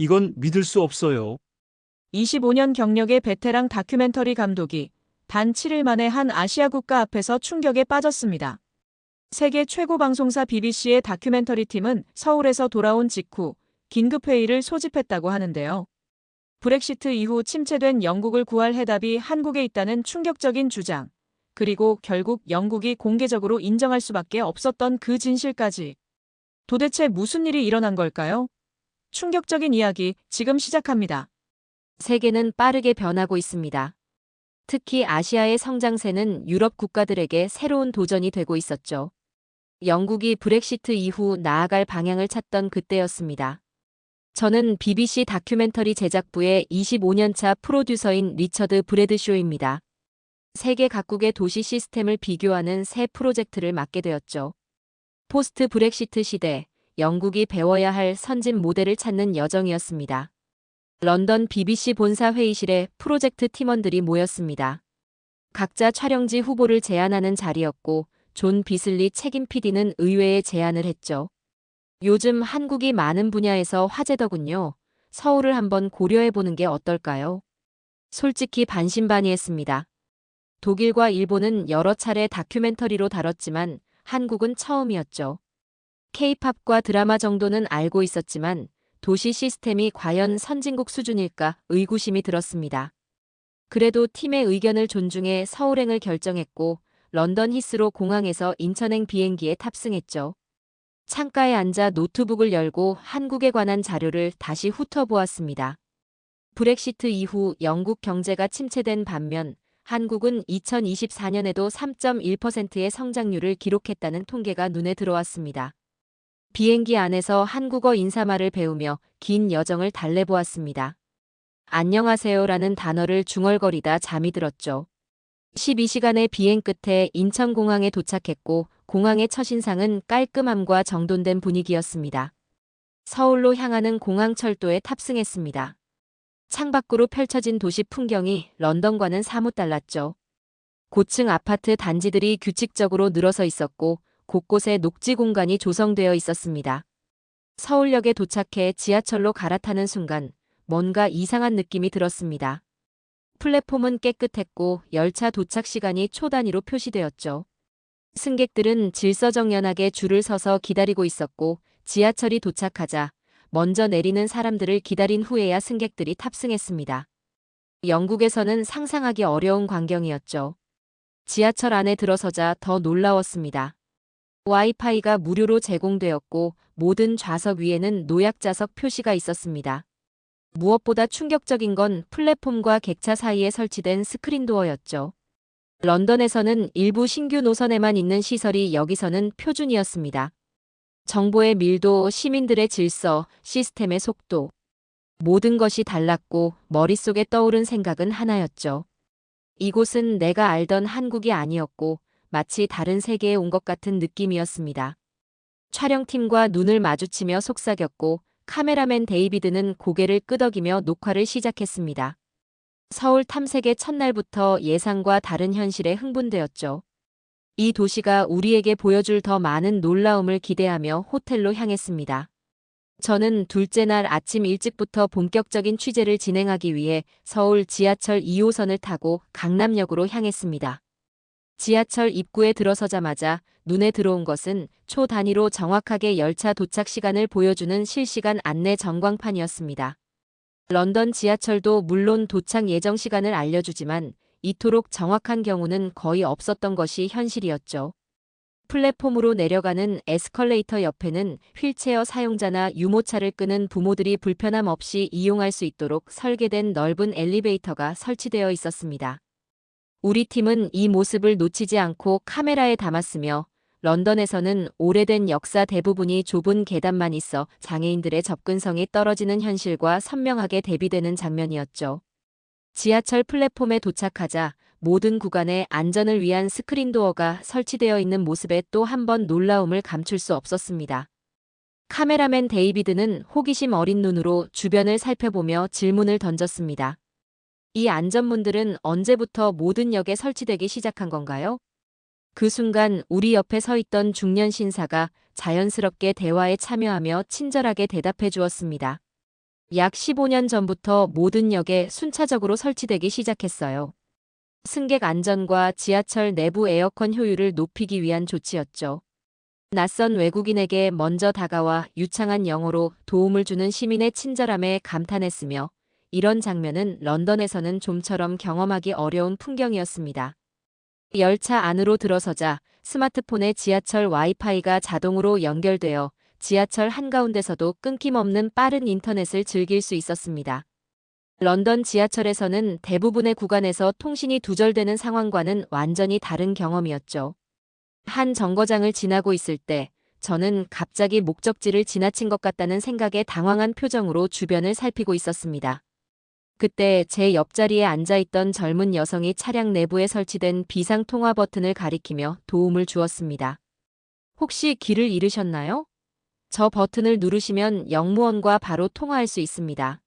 이건 믿을 수 없어요. 25년 경력의 베테랑 다큐멘터리 감독이 단 7일 만에 한 아시아 국가 앞에서 충격에 빠졌습니다. 세계 최고 방송사 BBC의 다큐멘터리 팀은 서울에서 돌아온 직후 긴급회의를 소집했다고 하는데요. 브렉시트 이후 침체된 영국을 구할 해답이 한국에 있다는 충격적인 주장, 그리고 결국 영국이 공개적으로 인정할 수밖에 없었던 그 진실까지. 도대체 무슨 일이 일어난 걸까요? 충격적인 이야기 지금 시작합니다. 세계는 빠르게 변하고 있습니다. 특히 아시아의 성장세는 유럽 국가들에게 새로운 도전이 되고 있었죠. 영국이 브렉시트 이후 나아갈 방향을 찾던 그때였습니다. 저는 BBC 다큐멘터리 제작부의 25년차 프로듀서인 리처드 브래드쇼입니다. 세계 각국의 도시 시스템을 비교하는 새 프로젝트를 맡게 되었죠. 포스트 브렉시트 시대, 영국이 배워야 할 선진 모델을 찾는 여정이었습니다. 런던 BBC 본사 회의실에 프로젝트 팀원들이 모였습니다. 각자 촬영지 후보를 제안하는 자리였고 존 비슬리 책임 PD는 의외의 제안을 했죠. 요즘 한국이 많은 분야에서 화제더군요. 서울을 한번 고려해보는 게 어떨까요? 솔직히 반신반의했습니다. 독일과 일본은 여러 차례 다큐멘터리로 다뤘지만 한국은 처음이었죠. K-팝과 드라마 정도는 알고 있었지만 도시 시스템이 과연 선진국 수준일까 의구심이 들었습니다. 그래도 팀의 의견을 존중해 서울행을 결정했고 런던 히스로 공항에서 인천행 비행기에 탑승했죠. 창가에 앉아 노트북을 열고 한국에 관한 자료를 다시 훑어보았습니다. 브렉시트 이후 영국 경제가 침체된 반면 한국은 2024년에도 3.1%의 성장률을 기록했다는 통계가 눈에 들어왔습니다. 비행기 안에서 한국어 인사말을 배우며 긴 여정을 달래보았습니다. 안녕하세요라는 단어를 중얼거리다 잠이 들었죠. 12시간의 비행 끝에 인천공항에 도착했고 공항의 첫인상은 깔끔함과 정돈된 분위기였습니다. 서울로 향하는 공항철도에 탑승했습니다. 창밖으로 펼쳐진 도시 풍경이 런던과는 사뭇 달랐죠. 고층 아파트 단지들이 규칙적으로 늘어서 있었고 곳곳에 녹지 공간이 조성되어 있었습니다. 서울역에 도착해 지하철로 갈아타는 순간 뭔가 이상한 느낌이 들었습니다. 플랫폼은 깨끗했고 열차 도착 시간이 초 단위로 표시되었죠. 승객들은 질서정연하게 줄을 서서 기다리고 있었고 지하철이 도착하자 먼저 내리는 사람들을 기다린 후에야 승객들이 탑승했습니다. 영국에서는 상상하기 어려운 광경이었죠. 지하철 안에 들어서자 더 놀라웠습니다. 와이파이가 무료로 제공되었고 모든 좌석 위에는 노약자석 표시가 있었습니다. 무엇보다 충격적인 건 플랫폼과 객차 사이에 설치된 스크린도어였죠. 런던에서는 일부 신규 노선에만 있는 시설이 여기서는 표준이었습니다. 정보의 밀도, 시민들의 질서, 시스템의 속도. 모든 것이 달랐고 머릿속에 떠오른 생각은 하나였죠. 이곳은 내가 알던 한국이 아니었고 마치 다른 세계에 온 것 같은 느낌이었습니다. 촬영팀과 눈을 마주치며 속삭였고 카메라맨 데이비드는 고개를 끄덕이며 녹화를 시작했습니다. 서울 탐색의 첫날부터 예상과 다른 현실에 흥분되었죠. 이 도시가 우리에게 보여줄 더 많은 놀라움을 기대하며 호텔로 향했습니다. 저는 둘째 날 아침 일찍부터 본격적인 취재를 진행하기 위해 서울 지하철 2호선을 타고 강남역으로 향했습니다. 지하철 입구에 들어서자마자 눈에 들어온 것은 초 단위로 정확하게 열차 도착 시간을 보여주는 실시간 안내 전광판이었습니다. 런던 지하철도 물론 도착 예정 시간을 알려주지만 이토록 정확한 경우는 거의 없었던 것이 현실이었죠. 플랫폼으로 내려가는 에스컬레이터 옆에는 휠체어 사용자나 유모차를 끄는 부모들이 불편함 없이 이용할 수 있도록 설계된 넓은 엘리베이터가 설치되어 있었습니다. 우리 팀은 이 모습을 놓치지 않고 카메라에 담았으며 런던에서는 오래된 역사 대부분이 좁은 계단만 있어 장애인들의 접근성이 떨어지는 현실과 선명하게 대비되는 장면이었죠. 지하철 플랫폼에 도착하자 모든 구간에 안전을 위한 스크린도어가 설치되어 있는 모습에 또 한 번 놀라움을 감출 수 없었습니다. 카메라맨 데이비드는 호기심 어린 눈으로 주변을 살펴보며 질문을 던졌습니다. 이 안전문들은 언제부터 모든 역에 설치되기 시작한 건가요? 그 순간 우리 옆에 서 있던 중년 신사가 자연스럽게 대화에 참여하며 친절하게 대답해 주었습니다. 약 15년 전부터 모든 역에 순차적으로 설치되기 시작했어요. 승객 안전과 지하철 내부 에어컨 효율을 높이기 위한 조치였죠. 낯선 외국인에게 먼저 다가와 유창한 영어로 도움을 주는 시민의 친절함에 감탄했으며, 이런 장면은 런던에서는 좀처럼 경험하기 어려운 풍경이었습니다. 열차 안으로 들어서자 스마트폰에 지하철 와이파이가 자동으로 연결되어 지하철 한가운데서도 끊김없는 빠른 인터넷을 즐길 수 있었습니다. 런던 지하철에서는 대부분의 구간에서 통신이 두절되는 상황과는 완전히 다른 경험이었죠. 한 정거장을 지나고 있을 때 저는 갑자기 목적지를 지나친 것 같다는 생각에 당황한 표정으로 주변을 살피고 있었습니다. 그때 제 옆자리에 앉아있던 젊은 여성이 차량 내부에 설치된 비상 통화 버튼을 가리키며 도움을 주었습니다. 혹시 길을 잃으셨나요? 저 버튼을 누르시면 역무원과 바로 통화할 수 있습니다.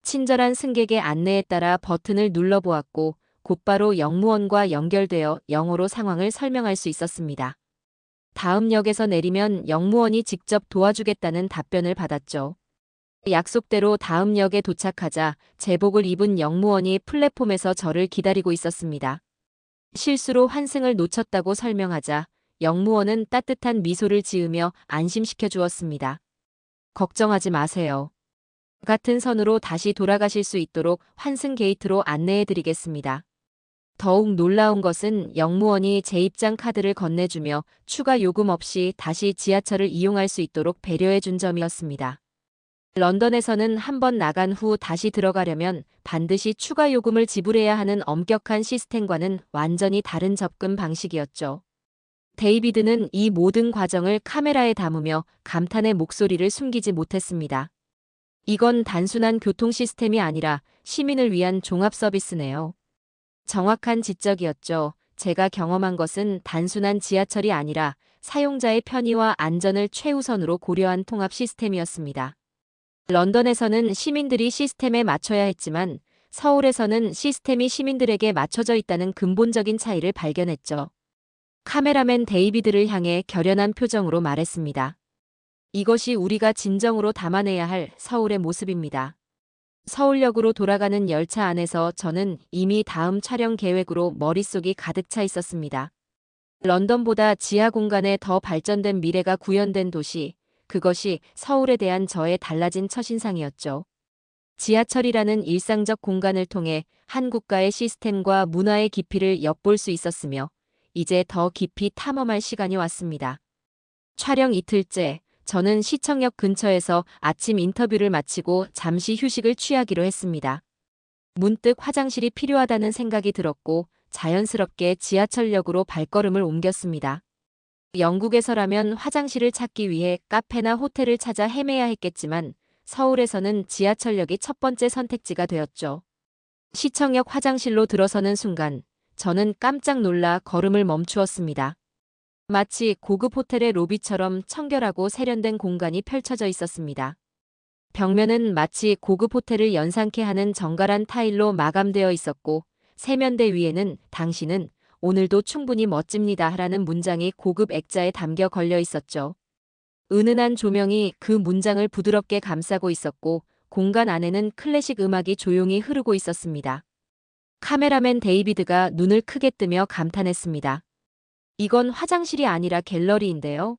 친절한 승객의 안내에 따라 버튼을 눌러보았고 곧바로 역무원과 연결되어 영어로 상황을 설명할 수 있었습니다. 다음 역에서 내리면 역무원이 직접 도와주겠다는 답변을 받았죠. 약속대로 다음 역에 도착하자 제복을 입은 역무원이 플랫폼에서 저를 기다리고 있었습니다. 실수로 환승을 놓쳤다고 설명하자 역무원은 따뜻한 미소를 지으며 안심시켜 주었습니다. 걱정하지 마세요. 같은 선으로 다시 돌아가실 수 있도록 환승 게이트로 안내해 드리겠습니다. 더욱 놀라운 것은 역무원이 제 입장 카드를 건네주며 추가 요금 없이 다시 지하철을 이용할 수 있도록 배려해 준 점이었습니다. 런던에서는 한번 나간 후 다시 들어가려면 반드시 추가 요금을 지불해야 하는 엄격한 시스템과는 완전히 다른 접근 방식이었죠. 데이비드는 이 모든 과정을 카메라에 담으며 감탄의 목소리를 숨기지 못했습니다. 이건 단순한 교통 시스템이 아니라 시민을 위한 종합 서비스네요. 정확한 지적이었죠. 제가 경험한 것은 단순한 지하철이 아니라 사용자의 편의와 안전을 최우선으로 고려한 통합 시스템이었습니다. 런던에서는 시민들이 시스템에 맞춰야 했지만 서울에서는 시스템이 시민들에게 맞춰져 있다는 근본적인 차이를 발견했죠. 카메라맨 데이비드를 향해 결연한 표정으로 말했습니다. 이것이 우리가 진정으로 담아내야 할 서울의 모습입니다. 서울역으로 돌아가는 열차 안에서 저는 이미 다음 촬영 계획으로 머릿속이 가득 차 있었습니다. 런던보다 지하 공간에 더 발전된 미래가 구현된 도시, 그것이 서울에 대한 저의 달라진 첫인상이었죠. 지하철이라는 일상적 공간을 통해 한 국가의 시스템과 문화의 깊이를 엿볼 수 있었으며 이제 더 깊이 탐험할 시간이 왔습니다. 촬영 이틀째, 저는 시청역 근처에서 아침 인터뷰를 마치고 잠시 휴식을 취하기로 했습니다. 문득 화장실이 필요하다는 생각이 들었고 자연스럽게 지하철역으로 발걸음을 옮겼습니다. 영국에서라면 화장실을 찾기 위해 카페나 호텔을 찾아 헤매야 했겠지만 서울에서는 지하철역이 첫 번째 선택지가 되었죠. 시청역 화장실로 들어서는 순간 저는 깜짝 놀라 걸음을 멈추었습니다. 마치 고급 호텔의 로비처럼 청결하고 세련된 공간이 펼쳐져 있었습니다. 벽면은 마치 고급 호텔을 연상케 하는 정갈한 타일로 마감되어 있었고 세면대 위에는 당신은 오늘도 충분히 멋집니다 라는 문장이 고급 액자에 담겨 걸려 있었죠. 은은한 조명이 그 문장을 부드럽게 감싸고 있었고 공간 안에는 클래식 음악이 조용히 흐르고 있었습니다. 카메라맨 데이비드가 눈을 크게 뜨며 감탄했습니다. 이건 화장실이 아니라 갤러리인데요.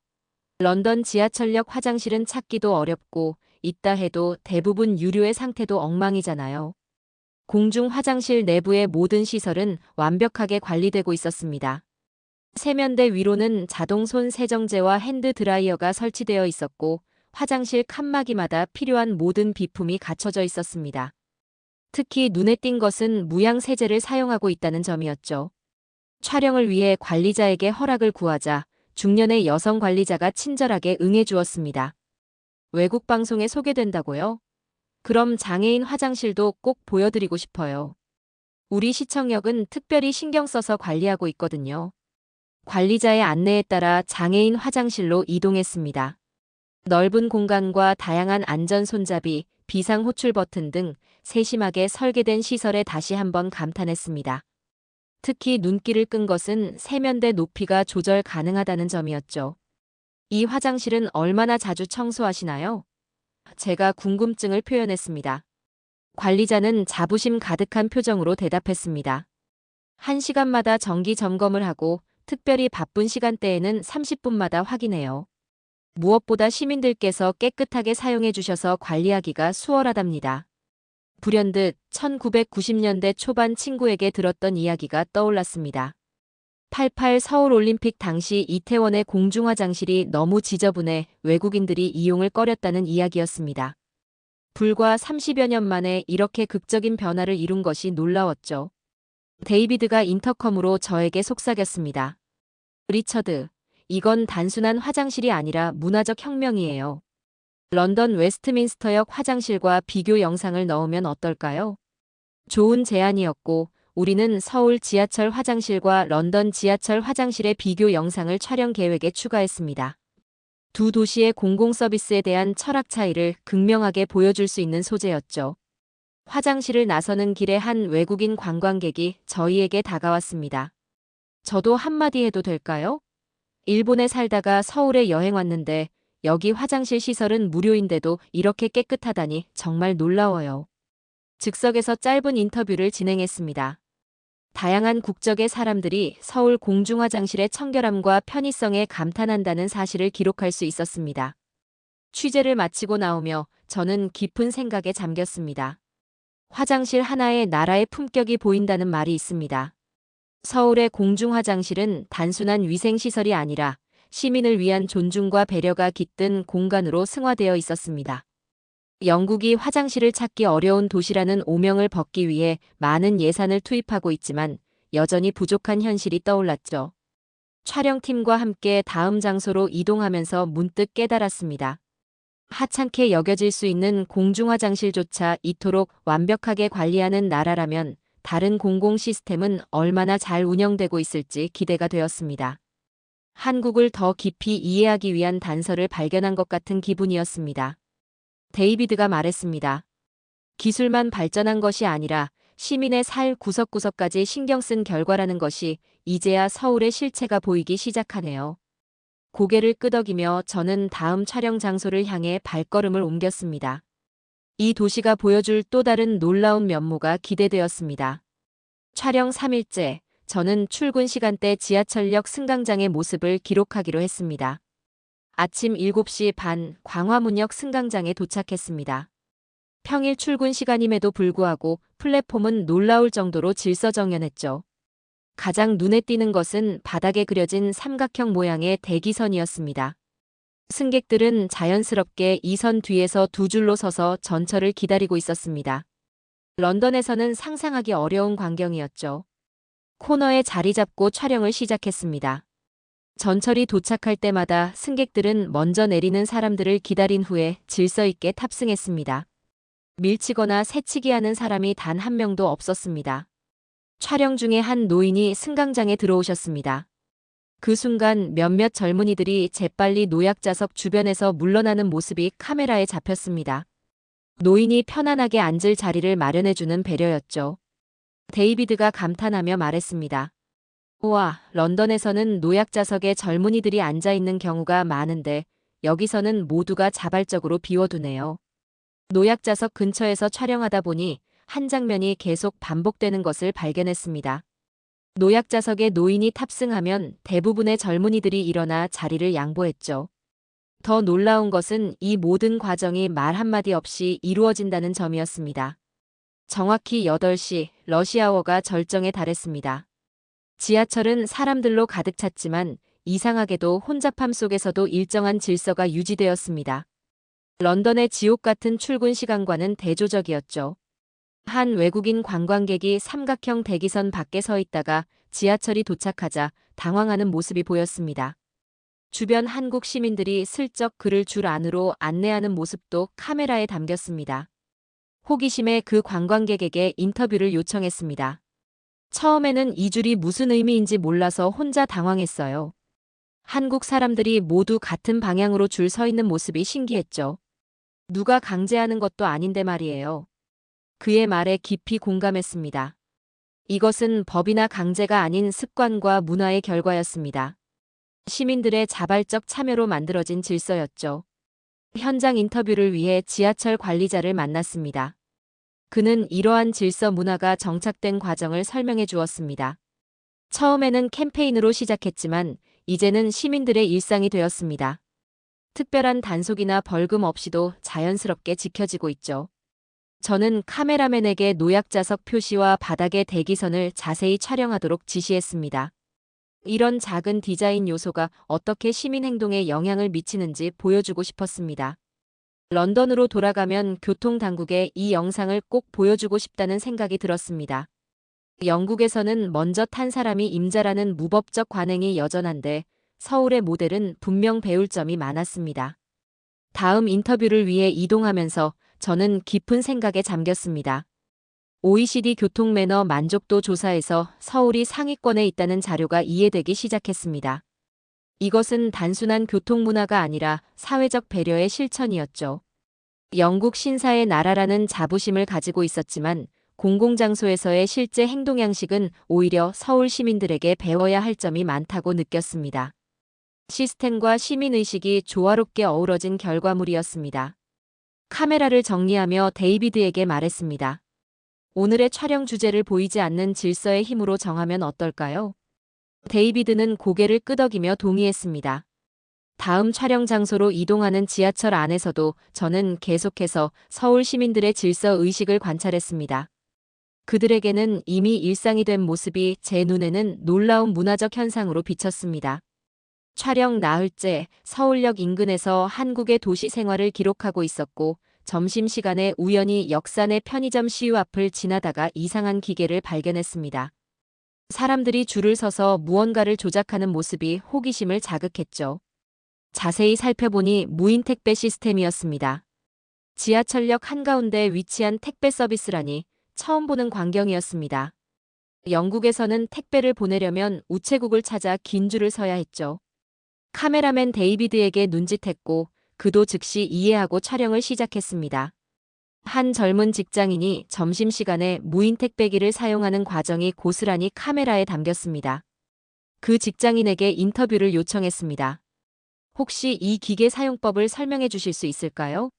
런던 지하철역 화장실은 찾기도 어렵고 있다 해도 대부분 유료의 상태도 엉망이잖아요. 공중 화장실 내부의 모든 시설은 완벽하게 관리되고 있었습니다. 세면대 위로는 자동 손 세정제와 핸드 드라이어가 설치되어 있었고 화장실 칸막이마다 필요한 모든 비품이 갖춰져 있었습니다. 특히 눈에 띈 것은 무향 세제를 사용하고 있다는 점이었죠. 촬영을 위해 관리자에게 허락을 구하자 중년의 여성 관리자가 친절하게 응해주었습니다. 외국 방송에 소개된다고요? 그럼 장애인 화장실도 꼭 보여드리고 싶어요. 우리 시청역은 특별히 신경 써서 관리하고 있거든요. 관리자의 안내에 따라 장애인 화장실로 이동했습니다. 넓은 공간과 다양한 안전 손잡이, 비상 호출 버튼 등 세심하게 설계된 시설에 다시 한번 감탄했습니다. 특히 눈길을 끈 것은 세면대 높이가 조절 가능하다는 점이었죠. 이 화장실은 얼마나 자주 청소하시나요? 제가 궁금증을 표현했습니다. 관리자는 자부심 가득한 표정으로 대답했습니다. 1시간마다 정기 점검을 하고 특별히 바쁜 시간대에는 30분마다 확인해요. 무엇보다 시민들께서 깨끗하게 사용해 주셔서 관리하기가 수월하답니다. 불현듯 1990년대 초반 친구에게 들었던 이야기가 떠올랐습니다. 88 서울올림픽 당시 이태원의 공중화장실이 너무 지저분해 외국인들이 이용을 꺼렸다는 이야기였습니다. 불과 30여 년 만에 이렇게 극적인 변화를 이룬 것이 놀라웠죠. 데이비드가 인터컴으로 저에게 속삭였습니다. 리처드, 이건 단순한 화장실이 아니라 문화적 혁명이에요. 런던 웨스트민스터역 화장실과 비교 영상을 넣으면 어떨까요? 좋은 제안이었고, 우리는 서울 지하철 화장실과 런던 지하철 화장실의 비교 영상을 촬영 계획에 추가했습니다. 두 도시의 공공 서비스에 대한 철학 차이를 극명하게 보여줄 수 있는 소재였죠. 화장실을 나서는 길에 한 외국인 관광객이 저희에게 다가왔습니다. 저도 한마디 해도 될까요? 일본에 살다가 서울에 여행 왔는데 여기 화장실 시설은 무료인데도 이렇게 깨끗하다니 정말 놀라워요. 즉석에서 짧은 인터뷰를 진행했습니다. 다양한 국적의 사람들이 서울 공중화장실의 청결함과 편의성에 감탄한다는 사실을 기록할 수 있었습니다. 취재를 마치고 나오며 저는 깊은 생각에 잠겼습니다. 화장실 하나에 나라의 품격이 보인다는 말이 있습니다. 서울의 공중화장실은 단순한 위생시설이 아니라 시민을 위한 존중과 배려가 깃든 공간으로 승화되어 있었습니다. 영국이 화장실을 찾기 어려운 도시라는 오명을 벗기 위해 많은 예산을 투입하고 있지만 여전히 부족한 현실이 떠올랐죠. 촬영팀과 함께 다음 장소로 이동하면서 문득 깨달았습니다. 하찮게 여겨질 수 있는 공중화장실조차 이토록 완벽하게 관리하는 나라라면 다른 공공 시스템은 얼마나 잘 운영되고 있을지 기대가 되었습니다. 한국을 더 깊이 이해하기 위한 단서를 발견한 것 같은 기분이었습니다. 데이비드가 말했습니다. 기술만 발전한 것이 아니라 시민의 살 구석구석까지 신경 쓴 결과라는 것이 이제야 서울의 실체가 보이기 시작하네요. 고개를 끄덕이며 저는 다음 촬영 장소를 향해 발걸음을 옮겼습니다. 이 도시가 보여줄 또 다른 놀라운 면모가 기대되었습니다. 촬영 3일째, 저는 출근 시간대 지하철역 승강장의 모습을 기록하기로 했습니다. 아침 7시 반 광화문역 승강장에 도착했습니다. 평일 출근 시간임에도 불구하고 플랫폼은 놀라울 정도로 질서정연했죠. 가장 눈에 띄는 것은 바닥에 그려진 삼각형 모양의 대기선이었습니다. 승객들은 자연스럽게 이 선 뒤에서 두 줄로 서서 전철을 기다리고 있었습니다. 런던에서는 상상하기 어려운 광경이었죠. 코너에 자리 잡고 촬영을 시작했습니다. 전철이 도착할 때마다 승객들은 먼저 내리는 사람들을 기다린 후에 질서 있게 탑승했습니다. 밀치거나 새치기 하는 사람이 단 한 명도 없었습니다. 촬영 중에 한 노인이 승강장에 들어오셨습니다. 그 순간 몇몇 젊은이들이 재빨리 노약자석 주변에서 물러나는 모습이 카메라에 잡혔습니다. 노인이 편안하게 앉을 자리를 마련해주는 배려였죠. 데이비드가 감탄하며 말했습니다. 우와, 런던에서는 노약자석에 젊은이들이 앉아있는 경우가 많은데 여기서는 모두가 자발적으로 비워두네요. 노약자석 근처에서 촬영하다 보니 한 장면이 계속 반복되는 것을 발견했습니다. 노약자석에 노인이 탑승하면 대부분의 젊은이들이 일어나 자리를 양보했죠. 더 놀라운 것은 이 모든 과정이 말 한마디 없이 이루어진다는 점이었습니다. 정확히 8시 러시아워가 절정에 달했습니다. 지하철은 사람들로 가득 찼지만 이상하게도 혼잡함 속에서도 일정한 질서가 유지되었습니다. 런던의 지옥 같은 출근 시간과는 대조적이었죠. 한 외국인 관광객이 삼각형 대기선 밖에 서 있다가 지하철이 도착하자 당황하는 모습이 보였습니다. 주변 한국 시민들이 슬쩍 그를 줄 안으로 안내하는 모습도 카메라에 담겼습니다. 호기심에 그 관광객에게 인터뷰를 요청했습니다. 처음에는 이 줄이 무슨 의미인지 몰라서 혼자 당황했어요. 한국 사람들이 모두 같은 방향으로 줄 서 있는 모습이 신기했죠. 누가 강제하는 것도 아닌데 말이에요. 그의 말에 깊이 공감했습니다. 이것은 법이나 강제가 아닌 습관과 문화의 결과였습니다. 시민들의 자발적 참여로 만들어진 질서였죠. 현장 인터뷰를 위해 지하철 관리자를 만났습니다. 그는 이러한 질서 문화가 정착된 과정을 설명해 주었습니다. 처음에는 캠페인으로 시작했지만 이제는 시민들의 일상이 되었습니다. 특별한 단속이나 벌금 없이도 자연스럽게 지켜지고 있죠. 저는 카메라맨에게 노약자석 표시와 바닥의 대기선을 자세히 촬영하도록 지시했습니다. 이런 작은 디자인 요소가 어떻게 시민 행동에 영향을 미치는지 보여주고 싶었습니다. 런던으로 돌아가면 교통당국에 이 영상을 꼭 보여주고 싶다는 생각이 들었습니다. 영국에서는 먼저 탄 사람이 임자라는 무법적 관행이 여전한데 서울의 모델은 분명 배울 점이 많았습니다. 다음 인터뷰를 위해 이동하면서 저는 깊은 생각에 잠겼습니다. OECD 교통 매너 만족도 조사에서 서울이 상위권에 있다는 자료가 이해되기 시작했습니다. 이것은 단순한 교통 문화가 아니라 사회적 배려의 실천이었죠. 영국 신사의 나라라는 자부심을 가지고 있었지만 공공장소에서의 실제 행동 양식은 오히려 서울 시민들에게 배워야 할 점이 많다고 느꼈습니다. 시스템과 시민의식이 조화롭게 어우러진 결과물이었습니다. 카메라를 정리하며 데이비드에게 말했습니다. 오늘의 촬영 주제를 보이지 않는 질서의 힘으로 정하면 어떨까요? 데이비드는 고개를 끄덕이며 동의했습니다. 다음 촬영 장소로 이동하는 지하철 안에서도 저는 계속해서 서울 시민들의 질서 의식을 관찰했습니다. 그들에게는 이미 일상이 된 모습이 제 눈에는 놀라운 문화적 현상으로 비쳤습니다. 촬영 나흘째 서울역 인근에서 한국의 도시 생활을 기록하고 있었고 점심시간에 우연히 역산의 편의점 CU 앞을 지나다가 이상한 기계를 발견했습니다. 사람들이 줄을 서서 무언가를 조작하는 모습이 호기심을 자극했죠. 자세히 살펴보니 무인 택배 시스템이었습니다. 지하철역 한가운데 위치한 택배 서비스라니 처음 보는 광경이었습니다. 영국에서는 택배를 보내려면 우체국을 찾아 긴 줄을 서야 했죠. 카메라맨 데이비드에게 눈짓했고 그도 즉시 이해하고 촬영을 시작했습니다. 한 젊은 직장인이 점심시간에 무인 택배기를 사용하는 과정이 고스란히 카메라에 담겼습니다. 그 직장인에게 인터뷰를 요청했습니다. 혹시 이 기계 사용법을 설명해 주실 수 있을까요?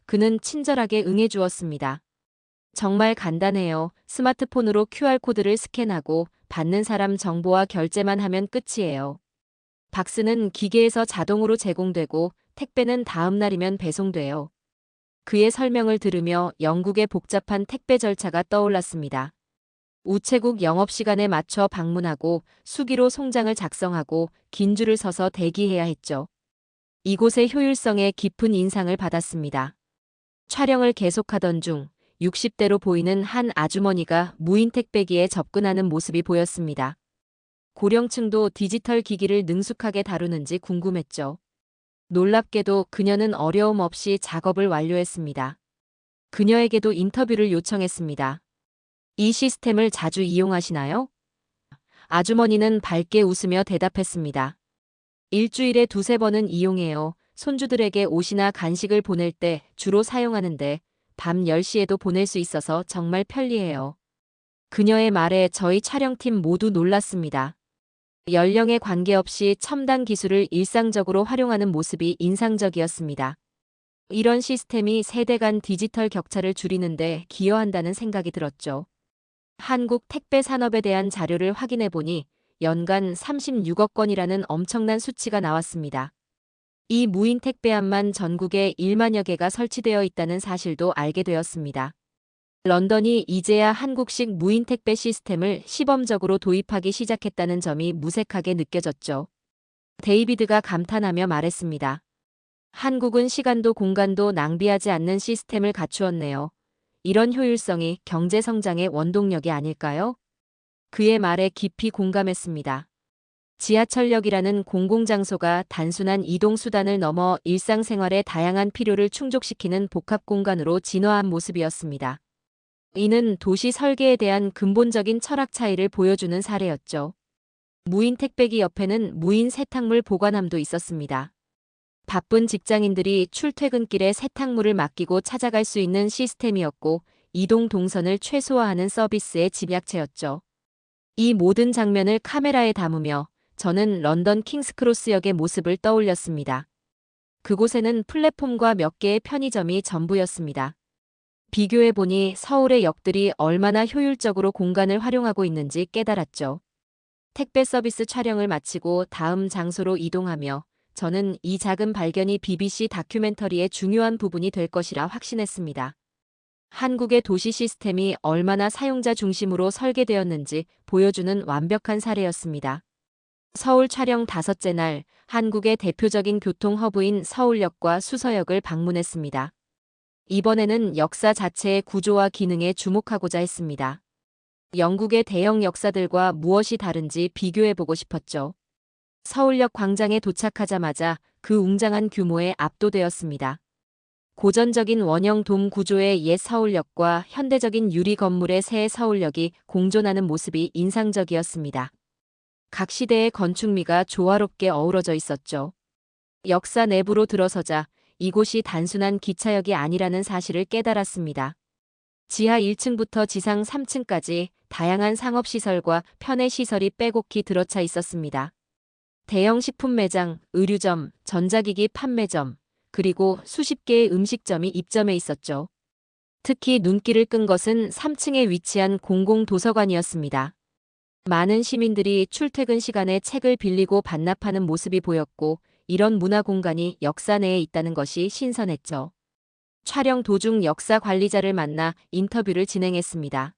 그는 친절하게 응해 주었습니다. 정말 간단해요. 스마트폰으로 QR코드를 스캔하고 받는 사람 정보와 결제만 하면 끝이에요. 박스는 기계에서 자동으로 제공되고 택배는 다음 날이면 배송돼요. 그의 설명을 들으며 영국의 복잡한 택배 절차가 떠올랐습니다. 우체국 영업시간에 맞춰 방문하고 수기로 송장을 작성하고 긴 줄을 서서 대기해야 했죠. 이곳의 효율성에 깊은 인상을 받았습니다. 촬영을 계속하던 중 60대로 보이는 한 아주머니가 무인 택배기에 접근하는 모습이 보였습니다. 고령층도 디지털 기기를 능숙하게 다루는지 궁금했죠. 놀랍게도 그녀는 어려움 없이 작업을 완료했습니다. 그녀에게도 인터뷰를 요청했습니다. 이 시스템을 자주 이용하시나요? 아주머니는 밝게 웃으며 대답했습니다. 일주일에 두세 번은 이용해요. 손주들에게 옷이나 간식을 보낼 때 주로 사용하는데 밤 10시에도 보낼 수 있어서 정말 편리해요. 그녀의 말에 저희 촬영팀 모두 놀랐습니다. 연령에 관계없이 첨단 기술을 일상적으로 활용하는 모습이 인상적이었습니다. 이런 시스템이 세대 간 디지털 격차를 줄이는데 기여한다는 생각이 들었죠. 한국 택배 산업에 대한 자료를 확인해 보니 연간 36억 건이라는 엄청난 수치가 나왔습니다. 이 무인 택배함만 전국에 1만여 개가 설치되어 있다는 사실도 알게 되었습니다. 런던이 이제야 한국식 무인 택배 시스템을 시범적으로 도입하기 시작했다는 점이 무색하게 느껴졌죠. 데이비드가 감탄하며 말했습니다. 한국은 시간도 공간도 낭비하지 않는 시스템을 갖추었네요. 이런 효율성이 경제 성장의 원동력이 아닐까요? 그의 말에 깊이 공감했습니다. 지하철역이라는 공공장소가 단순한 이동수단을 넘어 일상생활의 다양한 필요를 충족시키는 복합 공간으로 진화한 모습이었습니다. 이는 도시 설계에 대한 근본적인 철학 차이를 보여주는 사례였죠. 무인 택배기 옆에는 무인 세탁물 보관함도 있었습니다. 바쁜 직장인들이 출퇴근길에 세탁물을 맡기고 찾아갈 수 있는 시스템이었고 이동 동선을 최소화하는 서비스의 집약체였죠. 이 모든 장면을 카메라에 담으며 저는 런던 킹스크로스역의 모습을 떠올렸습니다. 그곳에는 플랫폼과 몇 개의 편의점이 전부였습니다. 비교해보니 서울의 역들이 얼마나 효율적으로 공간을 활용하고 있는지 깨달았죠. 택배 서비스 촬영을 마치고 다음 장소로 이동하며 저는 이 작은 발견이 BBC 다큐멘터리의 중요한 부분이 될 것이라 확신했습니다. 한국의 도시 시스템이 얼마나 사용자 중심으로 설계되었는지 보여주는 완벽한 사례였습니다. 서울 촬영 5째 날, 한국의 대표적인 교통 허브인 서울역과 수서역을 방문했습니다. 이번에는 역사 자체의 구조와 기능에 주목하고자 했습니다. 영국의 대형 역사들과 무엇이 다른지 비교해보고 싶었죠. 서울역 광장에 도착하자마자 그 웅장한 규모에 압도되었습니다. 고전적인 원형 돔 구조의 옛 서울역과 현대적인 유리 건물의 새 서울역이 공존하는 모습이 인상적이었습니다. 각 시대의 건축미가 조화롭게 어우러져 있었죠. 역사 내부로 들어서자 이곳이 단순한 기차역이 아니라는 사실을 깨달았습니다. 지하 1층부터 지상 3층까지 다양한 상업시설과 편의시설이 빼곡히 들어차 있었습니다. 대형 식품 매장, 의류점, 전자기기 판매점, 그리고 수십 개의 음식점이 입점해 있었죠. 특히 눈길을 끈 것은 3층에 위치한 공공도서관이었습니다. 많은 시민들이 출퇴근 시간에 책을 빌리고 반납하는 모습이 보였고, 이런 문화 공간이 역사 내에 있다는 것이 신선했죠. 촬영 도중 역사 관리자를 만나 인터뷰를 진행했습니다.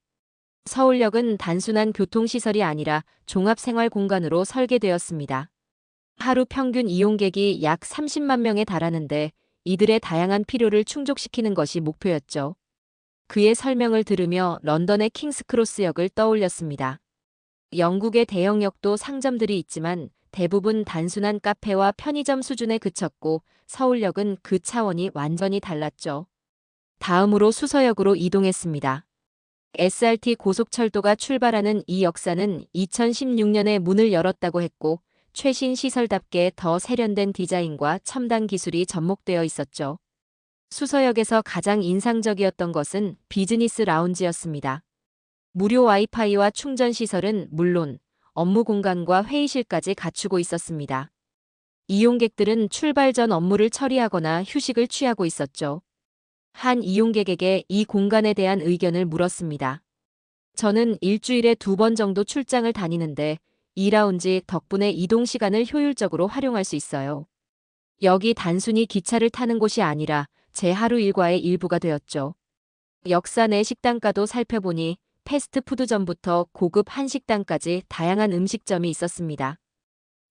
서울역은 단순한 교통시설이 아니라 종합생활 공간으로 설계되었습니다. 하루 평균 이용객이 약 30만 명에 달하는데 이들의 다양한 필요를 충족시키는 것이 목표였죠. 그의 설명을 들으며 런던의 킹스크로스역을 떠올렸습니다. 영국의 대형역도 상점들이 있지만 대부분 단순한 카페와 편의점 수준에 그쳤고 서울역은 그 차원이 완전히 달랐죠. 다음으로 수서역으로 이동했습니다. SRT 고속철도가 출발하는 이 역사는 2016년에 문을 열었다고 했고 최신 시설답게 더 세련된 디자인과 첨단 기술이 접목되어 있었죠. 수서역에서 가장 인상적이었던 것은 비즈니스 라운지였습니다. 무료 와이파이와 충전 시설은 물론 업무 공간과 회의실까지 갖추고 있었습니다. 이용객들은 출발 전 업무를 처리하거나 휴식을 취하고 있었죠. 한 이용객에게 이 공간에 대한 의견을 물었습니다. 저는 일주일에 2번 정도 출장을 다니는데 이 라운지 덕분에 이동 시간을 효율적으로 활용할 수 있어요. 여기 단순히 기차를 타는 곳이 아니라 제 하루 일과의 일부가 되었죠. 역사 내 식당가도 살펴보니 패스트푸드점부터 고급 한식당까지 다양한 음식점이 있었습니다.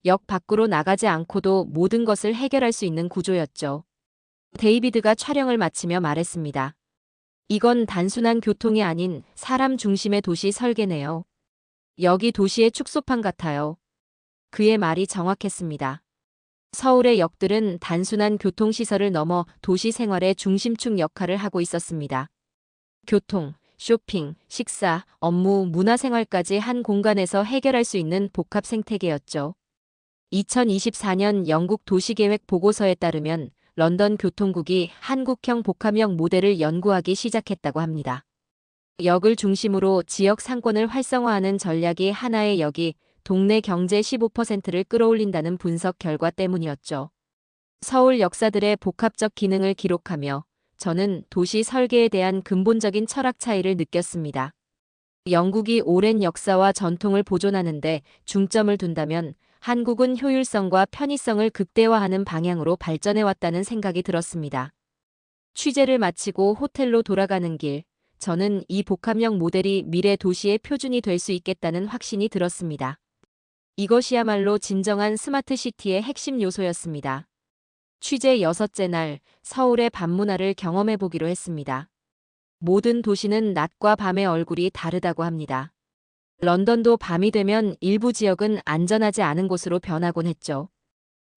역 밖으로 나가지 않고도 모든 것을 해결할 수 있는 구조였죠. 데이비드가 촬영을 마치며 말했습니다. 이건 단순한 교통이 아닌 사람 중심의 도시 설계네요. 여기 도시의 축소판 같아요. 그의 말이 정확했습니다. 서울의 역들은 단순한 교통시설을 넘어 도시 생활의 중심축 역할을 하고 있었습니다. 교통, 쇼핑, 식사, 업무, 문화생활까지 한 공간에서 해결할 수 있는 복합 생태계였죠. 2024년 영국 도시계획 보고서에 따르면 런던 교통국이 한국형 복합역 모델을 연구하기 시작했다고 합니다. 역을 중심으로 지역 상권을 활성화하는 전략이 하나의 역이 동네 경제 15%를 끌어올린다는 분석 결과 때문이었죠. 서울 역사들의 복합적 기능을 기록하며 저는 도시 설계에 대한 근본적인 철학 차이를 느꼈습니다. 영국이 오랜 역사와 전통을 보존하는데 중점을 둔다면 한국은 효율성과 편의성을 극대화하는 방향으로 발전해왔다는 생각이 들었습니다. 취재를 마치고 호텔로 돌아가는 길, 저는 이 복합역 모델이 미래 도시의 표준이 될 수 있겠다는 확신이 들었습니다. 이것이야말로 진정한 스마트 시티의 핵심 요소였습니다. 취재 6째 날, 서울의 밤문화를 경험해 보기로 했습니다. 모든 도시는 낮과 밤의 얼굴이 다르다고 합니다. 런던도 밤이 되면 일부 지역은 안전하지 않은 곳으로 변하곤 했죠.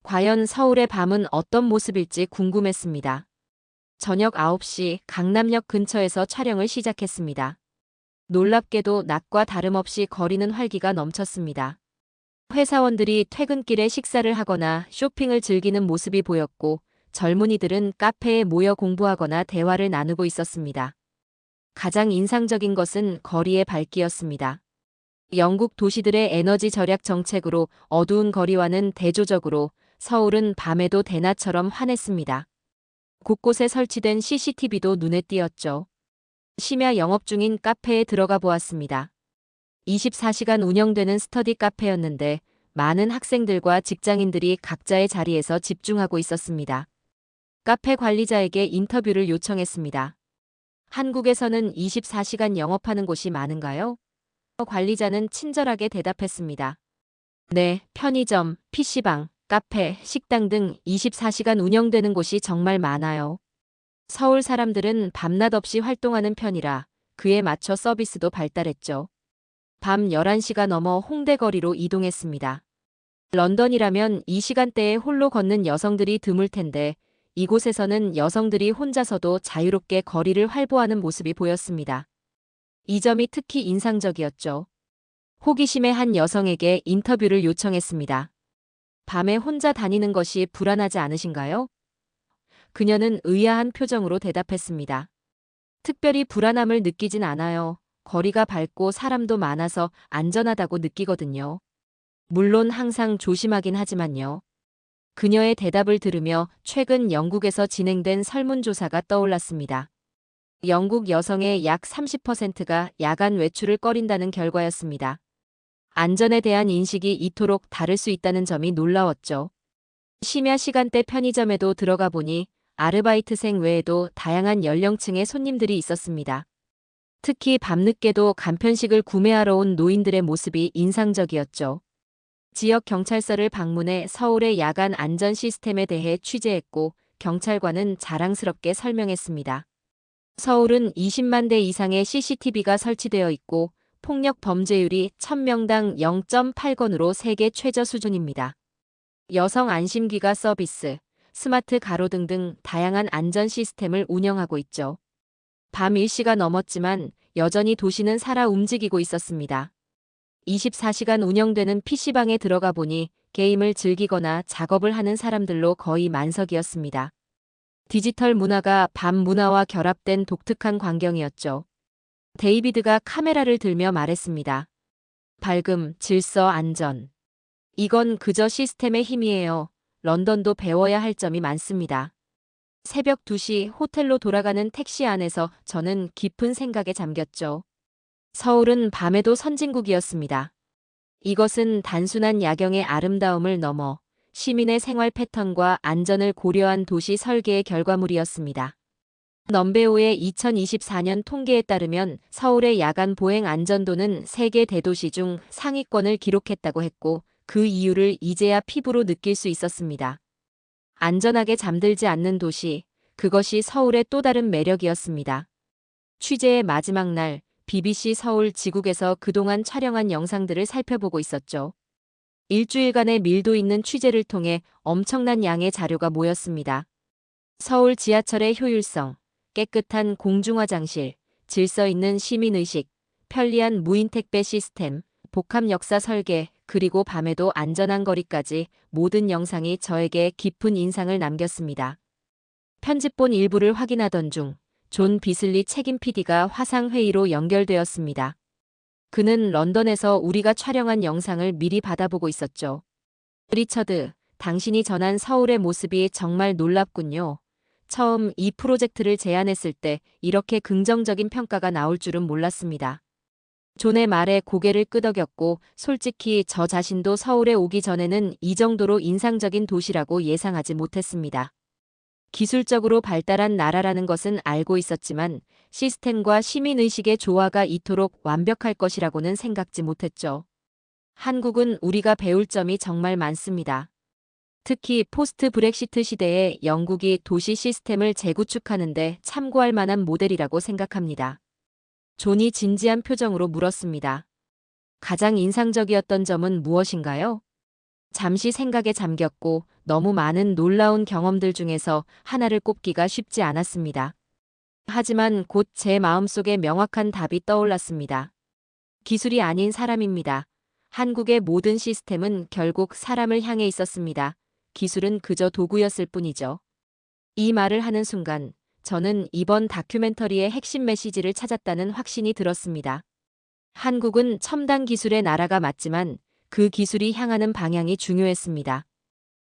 과연 서울의 밤은 어떤 모습일지 궁금했습니다. 저녁 9시 강남역 근처에서 촬영을 시작했습니다. 놀랍게도 낮과 다름없이 거리는 활기가 넘쳤습니다. 회사원들이 퇴근길에 식사를 하거나 쇼핑을 즐기는 모습이 보였고 젊은이들은 카페에 모여 공부하거나 대화를 나누고 있었습니다. 가장 인상적인 것은 거리의 밝기였습니다. 영국 도시들의 에너지 절약 정책으로 어두운 거리와는 대조적으로 서울은 밤에도 대낮처럼 환했습니다. 곳곳에 설치된 CCTV도 눈에 띄었죠. 심야 영업 중인 카페에 들어가 보았습니다. 24시간 운영되는 스터디 카페였는데 많은 학생들과 직장인들이 각자의 자리에서 집중하고 있었습니다. 카페 관리자에게 인터뷰를 요청했습니다. 한국에서는 24시간 영업하는 곳이 많은가요? 관리자는 친절하게 대답했습니다. 네, 편의점, PC방, 카페, 식당 등 24시간 운영되는 곳이 정말 많아요. 서울 사람들은 밤낮 없이 활동하는 편이라 그에 맞춰 서비스도 발달했죠. 밤 11시가 넘어 홍대 거리로 이동했습니다. 런던이라면 이 시간대에 홀로 걷는 여성들이 드물 텐데 이곳에서는 여성들이 혼자서도 자유롭게 거리를 활보하는 모습이 보였습니다. 이 점이 특히 인상적이었죠. 호기심의 한 여성에게 인터뷰를 요청했습니다. 밤에 혼자 다니는 것이 불안하지 않으신가요? 그녀는 의아한 표정으로 대답했습니다. 특별히 불안함을 느끼진 않아요. 거리가 밝고 사람도 많아서 안전하다고 느끼거든요. 물론 항상 조심하긴 하지만요. 그녀의 대답을 들으며 최근 영국에서 진행된 설문조사가 떠올랐습니다. 영국 여성의 약 30%가 야간 외출을 꺼린다는 결과였습니다. 안전에 대한 인식이 이토록 다를 수 있다는 점이 놀라웠죠. 심야 시간대 편의점에도 들어가 보니 아르바이트생 외에도 다양한 연령층의 손님들이 있었습니다. 특히 밤늦게도 간편식을 구매하러 온 노인들의 모습이 인상적이었죠. 지역 경찰서를 방문해 서울의 야간 안전 시스템에 대해 취재했고 경찰관은 자랑스럽게 설명했습니다. 서울은 20만 대 이상의 CCTV가 설치되어 있고 폭력 범죄율이 1000명당 0.8건으로 세계 최저 수준입니다. 여성 안심귀가 서비스, 스마트 가로등 등 다양한 안전 시스템을 운영하고 있죠. 밤 1시가 넘었지만 여전히 도시는 살아 움직이고 있었습니다. 24시간 운영되는 PC방에 들어가 보니 게임을 즐기거나 작업을 하는 사람들로 거의 만석이었습니다. 디지털 문화가 밤 문화와 결합된 독특한 광경이었죠. 데이비드가 카메라를 들며 말했습니다. 밝음, 질서, 안전. 이건 그저 시스템의 힘이에요. 런던도 배워야 할 점이 많습니다. 새벽 2시 호텔로 돌아가는 택시 안에서 저는 깊은 생각에 잠겼죠. 서울은 밤에도 선진국이었습니다. 이것은 단순한 야경의 아름다움을 넘어 시민의 생활 패턴과 안전을 고려한 도시 설계의 결과물이었습니다. 넘베오의 2024년 통계에 따르면 서울의 야간 보행 안전도는 세계 대도시 중 상위권을 기록했다고 했고 그 이유를 이제야 피부로 느낄 수 있었습니다. 안전하게 잠들지 않는 도시, 그것이 서울의 또 다른 매력이었습니다. 취재의 마지막 날, BBC 서울 지국에서 그동안 촬영한 영상들을 살펴보고 있었죠. 일주일간의 밀도 있는 취재를 통해 엄청난 양의 자료가 모였습니다. 서울 지하철의 효율성, 깨끗한 공중화장실, 질서 있는 시민의식, 편리한 무인택배 시스템, 복합 역사 설계, 그리고 밤에도 안전한 거리까지 모든 영상이 저에게 깊은 인상을 남겼습니다. 편집본 일부를 확인하던 중 존 비슬리 책임 PD가 화상회의로 연결되었습니다. 그는 런던에서 우리가 촬영한 영상을 미리 받아보고 있었죠. 리처드, 당신이 전한 서울의 모습이 정말 놀랍군요. 처음 이 프로젝트를 제안했을 때 이렇게 긍정적인 평가가 나올 줄은 몰랐습니다. 존의 말에 고개를 끄덕였고 솔직히 저 자신도 서울에 오기 전에는 이 정도로 인상적인 도시라고 예상하지 못했습니다. 기술적으로 발달한 나라라는 것은 알고 있었지만 시스템과 시민의식의 조화가 이토록 완벽할 것이라고는 생각지 못했죠. 한국은 우리가 배울 점이 정말 많습니다. 특히 포스트 브렉시트 시대에 영국이 도시 시스템을 재구축하는 데 참고할 만한 모델이라고 생각합니다. 존이 진지한 표정으로 물었습니다. 가장 인상적이었던 점은 무엇인가요? 잠시 생각에 잠겼고 너무 많은 놀라운 경험들 중에서 하나를 꼽기가 쉽지 않았습니다. 하지만 곧 제 마음속에 명확한 답이 떠올랐습니다. 기술이 아닌 사람입니다. 한국의 모든 시스템은 결국 사람을 향해 있었습니다. 기술은 그저 도구였을 뿐이죠. 이 말을 하는 순간 저는 이번 다큐멘터리의 핵심 메시지를 찾았다는 확신이 들었습니다. 한국은 첨단 기술의 나라가 맞지만 그 기술이 향하는 방향이 중요했습니다.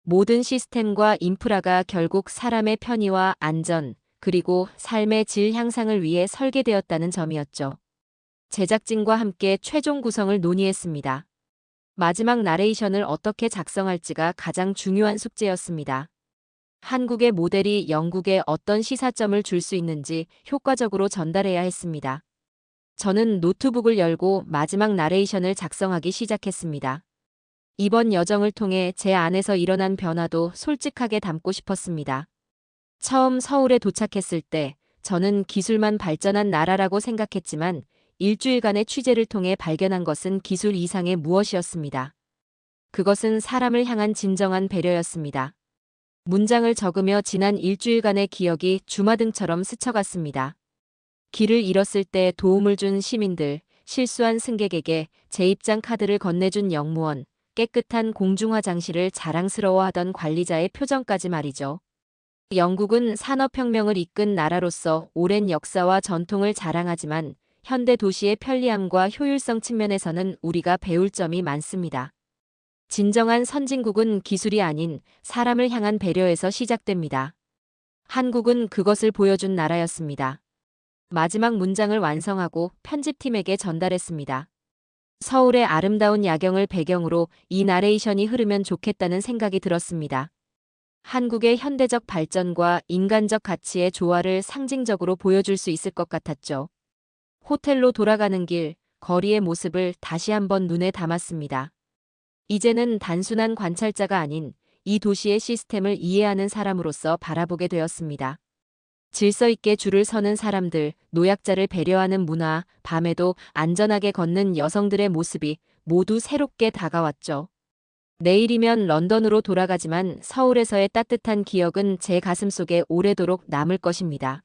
모든 시스템과 인프라가 결국 사람의 편의와 안전, 그리고 삶의 질 향상을 위해 설계되었다는 점이었죠. 제작진과 함께 최종 구성을 논의했습니다. 마지막 나레이션을 어떻게 작성할지가 가장 중요한 숙제였습니다. 한국의 모델이 영국에 어떤 시사점을 줄 수 있는지 효과적으로 전달해야 했습니다. 저는 노트북을 열고 마지막 나레이션을 작성하기 시작했습니다. 이번 여정을 통해 제 안에서 일어난 변화도 솔직하게 담고 싶었습니다. 처음 서울에 도착했을 때 저는 기술만 발전한 나라라고 생각했지만 일주일간의 취재를 통해 발견한 것은 기술 이상의 무엇이었습니다. 그것은 사람을 향한 진정한 배려였습니다. 문장을 적으며 지난 일주일간의 기억이 주마등처럼 스쳐갔습니다. 길을 잃었을 때 도움을 준 시민들, 실수한 승객에게 제 입장 카드를 건네준 영무원, 깨끗한 공중화장실을 자랑스러워하던 관리자의 표정까지 말이죠. 영국은 산업혁명을 이끈 나라로서 오랜 역사와 전통을 자랑하지만 현대 도시의 편리함과 효율성 측면에서는 우리가 배울 점이 많습니다. 진정한 선진국은 기술이 아닌 사람을 향한 배려에서 시작됩니다. 한국은 그것을 보여준 나라였습니다. 마지막 문장을 완성하고 편집팀에게 전달했습니다. 서울의 아름다운 야경을 배경으로 이 나레이션이 흐르면 좋겠다는 생각이 들었습니다. 한국의 현대적 발전과 인간적 가치의 조화를 상징적으로 보여줄 수 있을 것 같았죠. 호텔로 돌아가는 길, 거리의 모습을 다시 한번 눈에 담았습니다. 이제는 단순한 관찰자가 아닌 이 도시의 시스템을 이해하는 사람으로서 바라보게 되었습니다. 질서 있게 줄을 서는 사람들, 노약자를 배려하는 문화, 밤에도 안전하게 걷는 여성들의 모습이 모두 새롭게 다가왔죠. 내일이면 런던으로 돌아가지만 서울에서의 따뜻한 기억은 제 가슴속에 오래도록 남을 것입니다.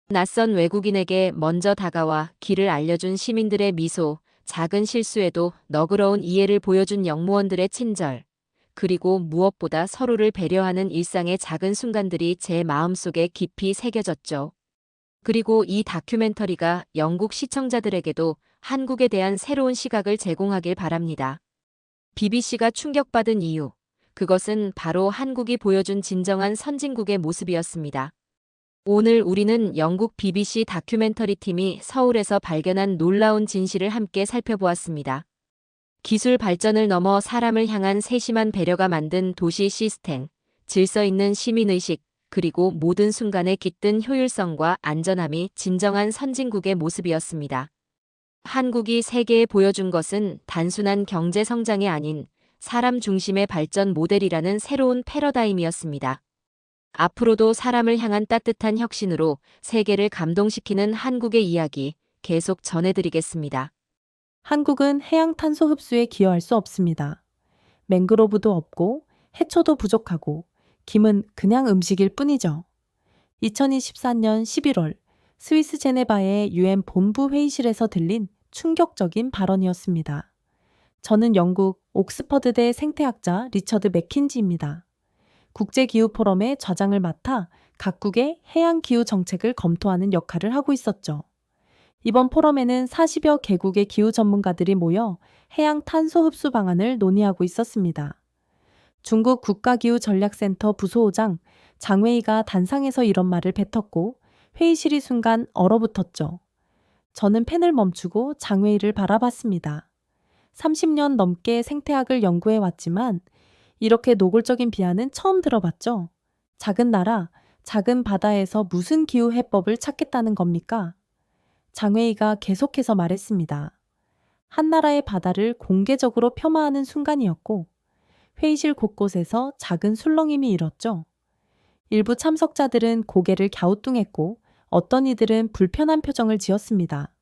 낯선 외국인에게 먼저 다가와 길을 알려준 시민들의 미소, 작은 실수에도 너그러운 이해를 보여준 영무원들의 친절, 그리고 무엇보다 서로를 배려하는 일상의 작은 순간들이 제 마음속에 깊이 새겨졌죠. 그리고 이 다큐멘터리가 영국 시청자들에게도 한국에 대한 새로운 시각을 제공하길 바랍니다. BBC가 충격받은 이유, 그것은 바로 한국이 보여준 진정한 선진국의 모습이었습니다. 오늘 우리는 영국 BBC 다큐멘터리 팀이 서울에서 발견한 놀라운 진실을 함께 살펴보았습니다. 기술 발전을 넘어 사람을 향한 세심한 배려가 만든 도시 시스템, 질서 있는 시민의식, 그리고 모든 순간에 깃든 효율성과 안전함이 진정한 선진국의 모습이었습니다. 한국이 세계에 보여준 것은 단순한 경제 성장이 아닌 사람 중심의 발전 모델이라는 새로운 패러다임이었습니다. 앞으로도 사람을 향한 따뜻한 혁신으로 세계를 감동시키는 한국의 이야기 계속 전해드리겠습니다. 한국은 해양 탄소 흡수에 기여할 수 없습니다. 맹그로브도 없고 해초도 부족하고 김은 그냥 음식일 뿐이죠. 2024년 11월 스위스 제네바의 UN 본부 회의실에서 들린 충격적인 발언이었습니다. 저는 영국 옥스퍼드대 생태학자 리처드 맥킨지입니다. 국제기후포럼의 좌장을 맡아 각국의 해양기후 정책을 검토하는 역할을 하고 있었죠. 이번 포럼에는 40여 개국의 기후 전문가들이 모여 해양 탄소 흡수 방안을 논의하고 있었습니다. 중국 국가기후전략센터 부소오장 장웨이가 단상에서 이런 말을 뱉었고 회의실이 순간 얼어붙었죠. 저는 펜을 멈추고 장웨이를 바라봤습니다. 30년 넘게 생태학을 연구해 왔지만 이렇게 노골적인 비하는 처음 들어봤죠. 작은 나라, 작은 바다에서 무슨 기후 해법을 찾겠다는 겁니까? 장웨이가 계속해서 말했습니다. 한 나라의 바다를 공개적으로 폄하하는 순간이었고 회의실 곳곳에서 작은 술렁임이 일었죠. 일부 참석자들은 고개를 갸우뚱했고 어떤 이들은 불편한 표정을 지었습니다.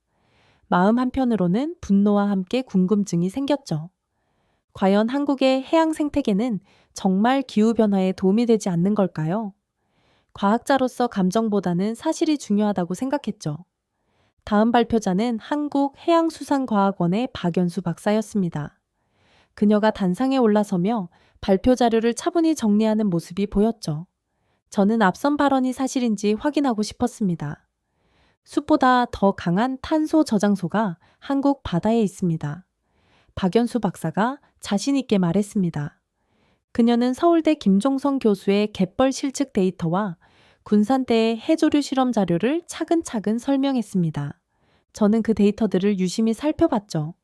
마음 한편으로는 분노와 함께 궁금증이 생겼죠. 과연 한국의 해양 생태계는 정말 기후변화에 도움이 되지 않는 걸까요? 과학자로서 감정보다는 사실이 중요하다고 생각했죠. 다음 발표자는 한국해양수산과학원의 박연수 박사였습니다. 그녀가 단상에 올라서며 발표 자료를 차분히 정리하는 모습이 보였죠. 저는 앞선 발언이 사실인지 확인하고 싶었습니다. 숲보다 더 강한 탄소 저장소가 한국 바다에 있습니다. 박연수 박사가 자신 있게 말했습니다. 그녀는 서울대 김종성 교수의 갯벌 실측 데이터와 군산대의 해조류 실험 자료를 차근차근 설명했습니다. 저는 그 데이터들을 유심히 살펴봤죠.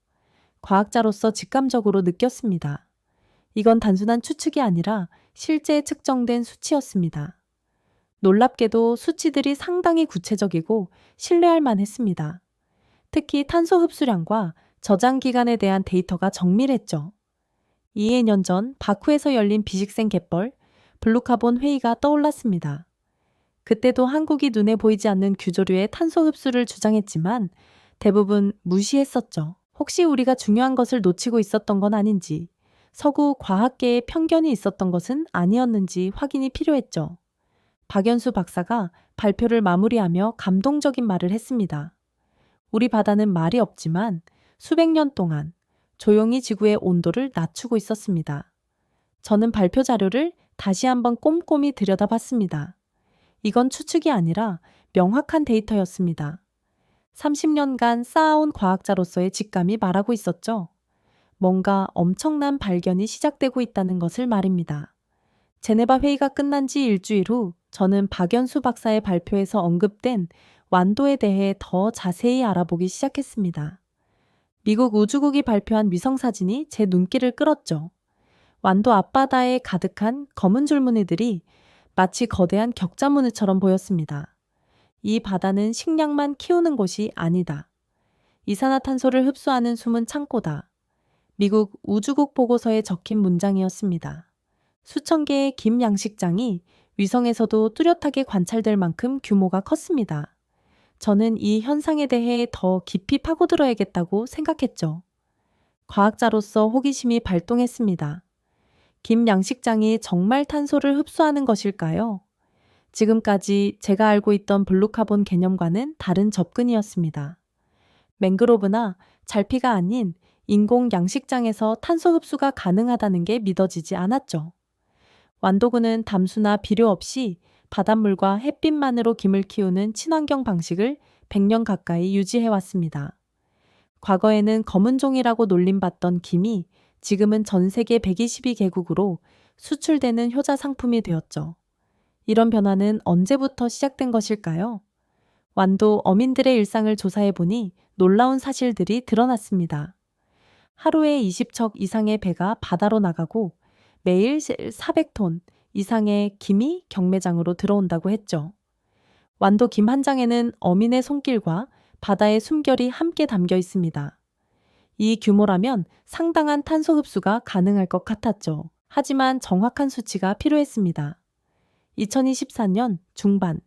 과학자로서 직감적으로 느꼈습니다. 이건 단순한 추측이 아니라 실제 측정된 수치였습니다. 놀랍게도 수치들이 상당히 구체적이고 신뢰할 만했습니다. 특히 탄소 흡수량과 저장 기간에 대한 데이터가 정밀했죠. 2년 전 바쿠에서 열린 비식생 갯벌 블루카본 회의가 떠올랐습니다. 그때도 한국이 눈에 보이지 않는 규조류의 탄소 흡수를 주장했지만 대부분 무시했었죠. 혹시 우리가 중요한 것을 놓치고 있었던 건 아닌지, 서구 과학계에 편견이 있었던 것은 아니었는지 확인이 필요했죠. 박연수 박사가 발표를 마무리하며 감동적인 말을 했습니다. 우리 바다는 말이 없지만 수백 년 동안 조용히 지구의 온도를 낮추고 있었습니다. 저는 발표 자료를 다시 한번 꼼꼼히 들여다봤습니다. 이건 추측이 아니라 명확한 데이터였습니다. 30년간 쌓아온 과학자로서의 직감이 말하고 있었죠. 뭔가 엄청난 발견이 시작되고 있다는 것을 말입니다. 제네바 회의가 끝난 지 일주일 후 저는 박연수 박사의 발표에서 언급된 완도에 대해 더 자세히 알아보기 시작했습니다. 미국 우주국이 발표한 위성사진이 제 눈길을 끌었죠. 완도 앞바다에 가득한 검은 줄무늬들이 마치 거대한 격자무늬처럼 보였습니다. 이 바다는 식량만 키우는 곳이 아니다. 이산화탄소를 흡수하는 숨은 창고다. 미국 우주국 보고서에 적힌 문장이었습니다. 수천 개의 김 양식장이 위성에서도 뚜렷하게 관찰될 만큼 규모가 컸습니다. 저는 이 현상에 대해 더 깊이 파고들어야겠다고 생각했죠. 과학자로서 호기심이 발동했습니다. 김 양식장이 정말 탄소를 흡수하는 것일까요? 지금까지 제가 알고 있던 블루카본 개념과는 다른 접근이었습니다. 맹그로브나 잘피가 아닌 인공 양식장에서 탄소 흡수가 가능하다는 게 믿어지지 않았죠. 완도군은 담수나 비료 없이 바닷물과 햇빛만으로 김을 키우는 친환경 방식을 100년 가까이 유지해왔습니다. 과거에는 검은종이라고 놀림받던 김이 지금은 전 세계 122개국으로 수출되는 효자 상품이 되었죠. 이런 변화는 언제부터 시작된 것일까요? 완도 어민들의 일상을 조사해보니 놀라운 사실들이 드러났습니다. 하루에 20척 이상의 배가 바다로 나가고 매일 400톤 이상의 김이 경매장으로 들어온다고 했죠. 완도 김 한 장에는 어민의 손길과 바다의 숨결이 함께 담겨 있습니다. 이 규모라면 상당한 탄소 흡수가 가능할 것 같았죠. 하지만 정확한 수치가 필요했습니다. 2024년 중반,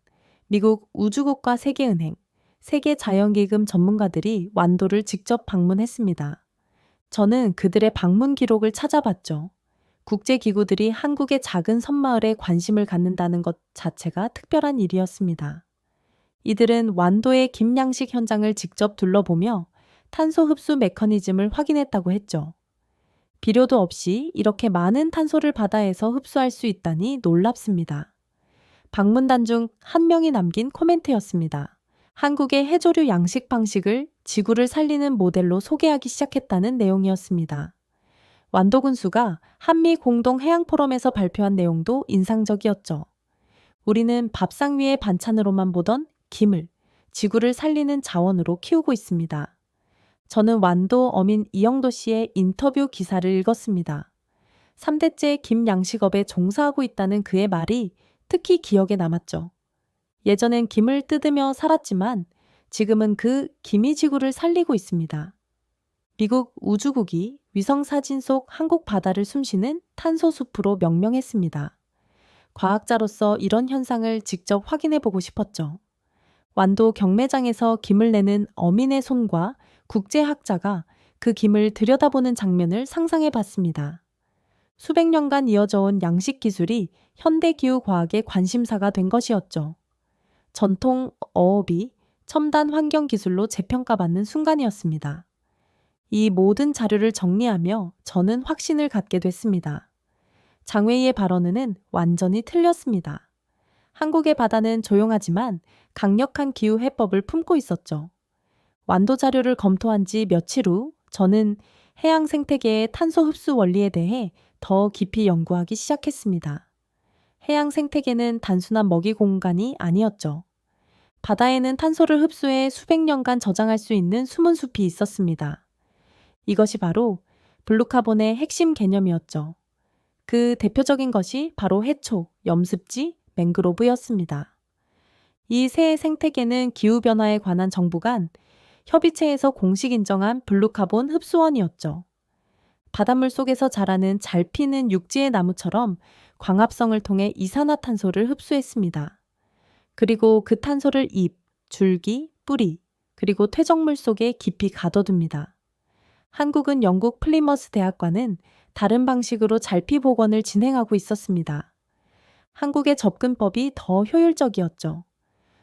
미국 우주국과 세계은행, 세계자연기금 전문가들이 완도를 직접 방문했습니다. 저는 그들의 방문 기록을 찾아봤죠. 국제기구들이 한국의 작은 섬마을에 관심을 갖는다는 것 자체가 특별한 일이었습니다. 이들은 완도의 김양식 현장을 직접 둘러보며 탄소 흡수 메커니즘을 확인했다고 했죠. 비료도 없이 이렇게 많은 탄소를 바다에서 흡수할 수 있다니 놀랍습니다. 방문단 중 한 명이 남긴 코멘트였습니다. 한국의 해조류 양식 방식을 지구를 살리는 모델로 소개하기 시작했다는 내용이었습니다. 완도군수가 한미 공동 해양 포럼에서 발표한 내용도 인상적이었죠. 우리는 밥상 위의 반찬으로만 보던 김을 지구를 살리는 자원으로 키우고 있습니다. 저는 완도 어민 이영도 씨의 인터뷰 기사를 읽었습니다. 3대째 김 양식업에 종사하고 있다는 그의 말이 특히 기억에 남았죠. 예전엔 김을 뜯으며 살았지만 지금은 그 김이 지구를 살리고 있습니다. 미국 우주국이 위성사진 속 한국 바다를 숨쉬는 탄소 숲으로 명명했습니다. 과학자로서 이런 현상을 직접 확인해 보고 싶었죠. 완도 경매장에서 김을 내는 어민의 손과 국제학자가 그 김을 들여다보는 장면을 상상해 봤습니다. 수백 년간 이어져 온 양식 기술이 현대기후 과학의 관심사가 된 것이었죠. 전통 어업이 첨단 환경 기술로 재평가받는 순간이었습니다. 이 모든 자료를 정리하며 저는 확신을 갖게 됐습니다. 장웨이의 발언은 완전히 틀렸습니다. 한국의 바다는 조용하지만 강력한 기후 해법을 품고 있었죠. 완도 자료를 검토한 지 며칠 후 저는 해양 생태계의 탄소 흡수 원리에 대해 더 깊이 연구하기 시작했습니다. 해양 생태계는 단순한 먹이 공간이 아니었죠. 바다에는 탄소를 흡수해 수백 년간 저장할 수 있는 숨은 숲이 있었습니다. 이것이 바로 블루카본의 핵심 개념이었죠. 그 대표적인 것이 바로 해초, 염습지, 맹그로브였습니다. 이 새 생태계는 기후변화에 관한 정부 간 협의체에서 공식 인정한 블루카본 흡수원이었죠. 바닷물 속에서 자라는 잘 피는 육지의 나무처럼 광합성을 통해 이산화탄소를 흡수했습니다. 그리고 그 탄소를 잎, 줄기, 뿌리, 그리고 퇴적물 속에 깊이 가둬둡니다. 한국은 영국 플리머스 대학과는 다른 방식으로 잘피 복원을 진행하고 있었습니다. 한국의 접근법이 더 효율적이었죠.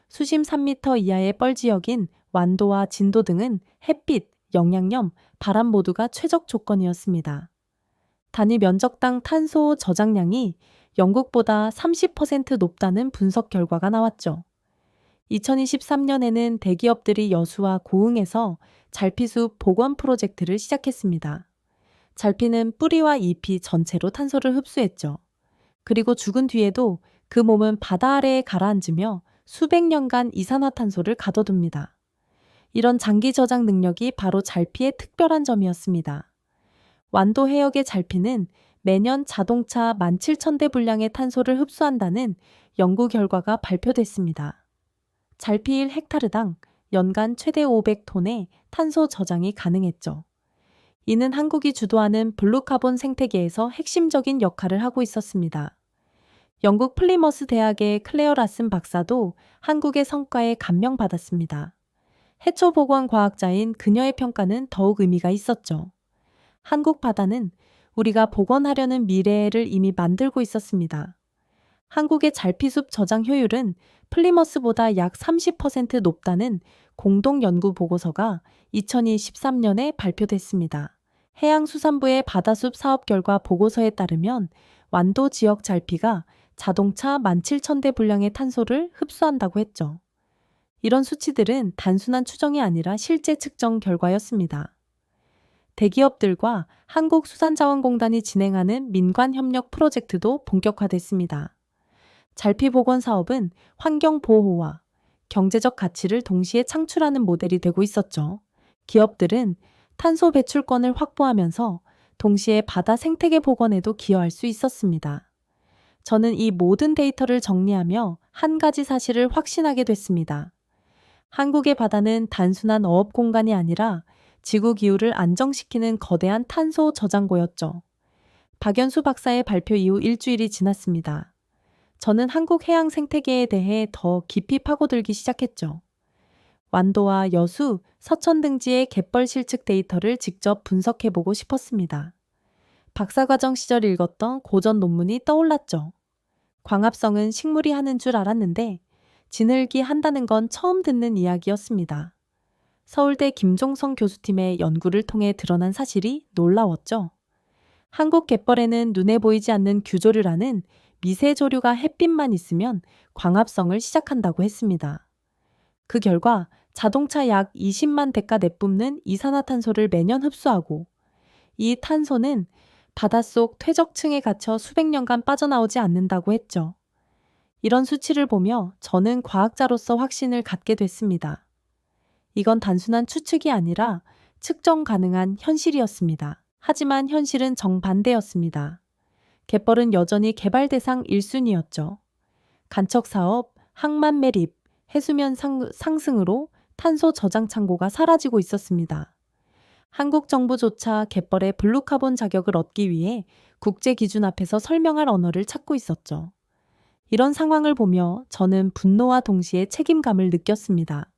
수심 3m 이하의 뻘 지역인 완도와 진도 등은 햇빛, 영양염, 바람 모두가 최적 조건이었습니다. 단위 면적당 탄소 저장량이 영국보다 30% 높다는 분석 결과가 나왔죠. 2023년에는 대기업들이 여수와 고흥에서 잘피숲 복원 프로젝트를 시작했습니다. 잘피는 뿌리와 잎이 전체로 탄소를 흡수했죠. 그리고 죽은 뒤에도 그 몸은 바다 아래에 가라앉으며 수백 년간 이산화탄소를 가둬둡니다. 이런 장기 저장 능력이 바로 잘피의 특별한 점이었습니다. 완도 해역의 잘피는 매년 자동차 17,000대 분량의 탄소를 흡수한다는 연구 결과가 발표됐습니다. 잘피 1헥타르당 연간 최대 500톤의 탄소 저장이 가능했죠. 이는 한국이 주도하는 블루카본 생태계에서 핵심적인 역할을 하고 있었습니다. 영국 플리머스 대학의 클레어 라슨 박사도 한국의 성과에 감명받았습니다. 해초 복원 과학자인 그녀의 평가는 더욱 의미가 있었죠. 한국 바다는 우리가 복원하려는 미래를 이미 만들고 있었습니다. 한국의 잘피숲 저장 효율은 플리머스보다 약 30% 높다는 공동 연구 보고서가 2023년에 발표됐습니다. 해양수산부의 바다숲 사업 결과 보고서에 따르면 완도 지역 잘피가 자동차 17,000대 분량의 탄소를 흡수한다고 했죠. 이런 수치들은 단순한 추정이 아니라 실제 측정 결과였습니다. 대기업들과 한국수산자원공단이 진행하는 민관협력 프로젝트도 본격화됐습니다. 잘피 복원 사업은 환경보호와 경제적 가치를 동시에 창출하는 모델이 되고 있었죠. 기업들은 탄소 배출권을 확보하면서 동시에 바다 생태계 복원에도 기여할 수 있었습니다. 저는 이 모든 데이터를 정리하며 한 가지 사실을 확신하게 됐습니다. 한국의 바다는 단순한 어업 공간이 아니라 지구 기후를 안정시키는 거대한 탄소 저장고였죠. 박연수 박사의 발표 이후 일주일이 지났습니다. 저는 한국 해양 생태계에 대해 더 깊이 파고들기 시작했죠. 완도와 여수, 서천 등지의 갯벌 실측 데이터를 직접 분석해보고 싶었습니다. 박사과정 시절 읽었던 고전 논문이 떠올랐죠. 광합성은 식물이 하는 줄 알았는데 지늘기 한다는 건 처음 듣는 이야기였습니다. 서울대 김종성 교수팀의 연구를 통해 드러난 사실이 놀라웠죠. 한국 갯벌에는 눈에 보이지 않는 규조류라는 미세 조류가 햇빛만 있으면 광합성을 시작한다고 했습니다. 그 결과 자동차 약 20만 대가 내뿜는 이산화탄소를 매년 흡수하고 이 탄소는 바닷속 퇴적층에 갇혀 수백 년간 빠져나오지 않는다고 했죠. 이런 수치를 보며 저는 과학자로서 확신을 갖게 됐습니다. 이건 단순한 추측이 아니라 측정 가능한 현실이었습니다. 하지만 현실은 정반대였습니다. 갯벌은 여전히 개발 대상 1순위였죠. 간척 사업, 항만 매립, 해수면 상승으로 탄소 저장 창고가 사라지고 있었습니다. 한국 정부조차 갯벌의 블루카본 자격을 얻기 위해 국제 기준 앞에서 설명할 언어를 찾고 있었죠. 이런 상황을 보며 저는 분노와 동시에 책임감을 느꼈습니다.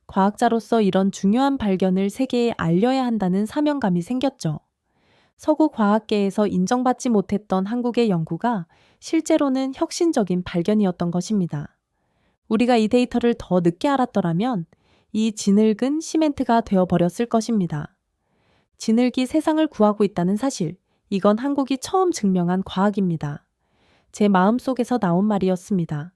과학자로서 이런 중요한 발견을 세계에 알려야 한다는 사명감이 생겼죠. 서구 과학계에서 인정받지 못했던 한국의 연구가 실제로는 혁신적인 발견이었던 것입니다. 우리가 이 데이터를 더 늦게 알았더라면 이 지늙은 시멘트가 되어버렸을 것입니다. 지늙이 세상을 구하고 있다는 사실, 이건 한국이 처음 증명한 과학입니다. 제 마음속에서 나온 말이었습니다.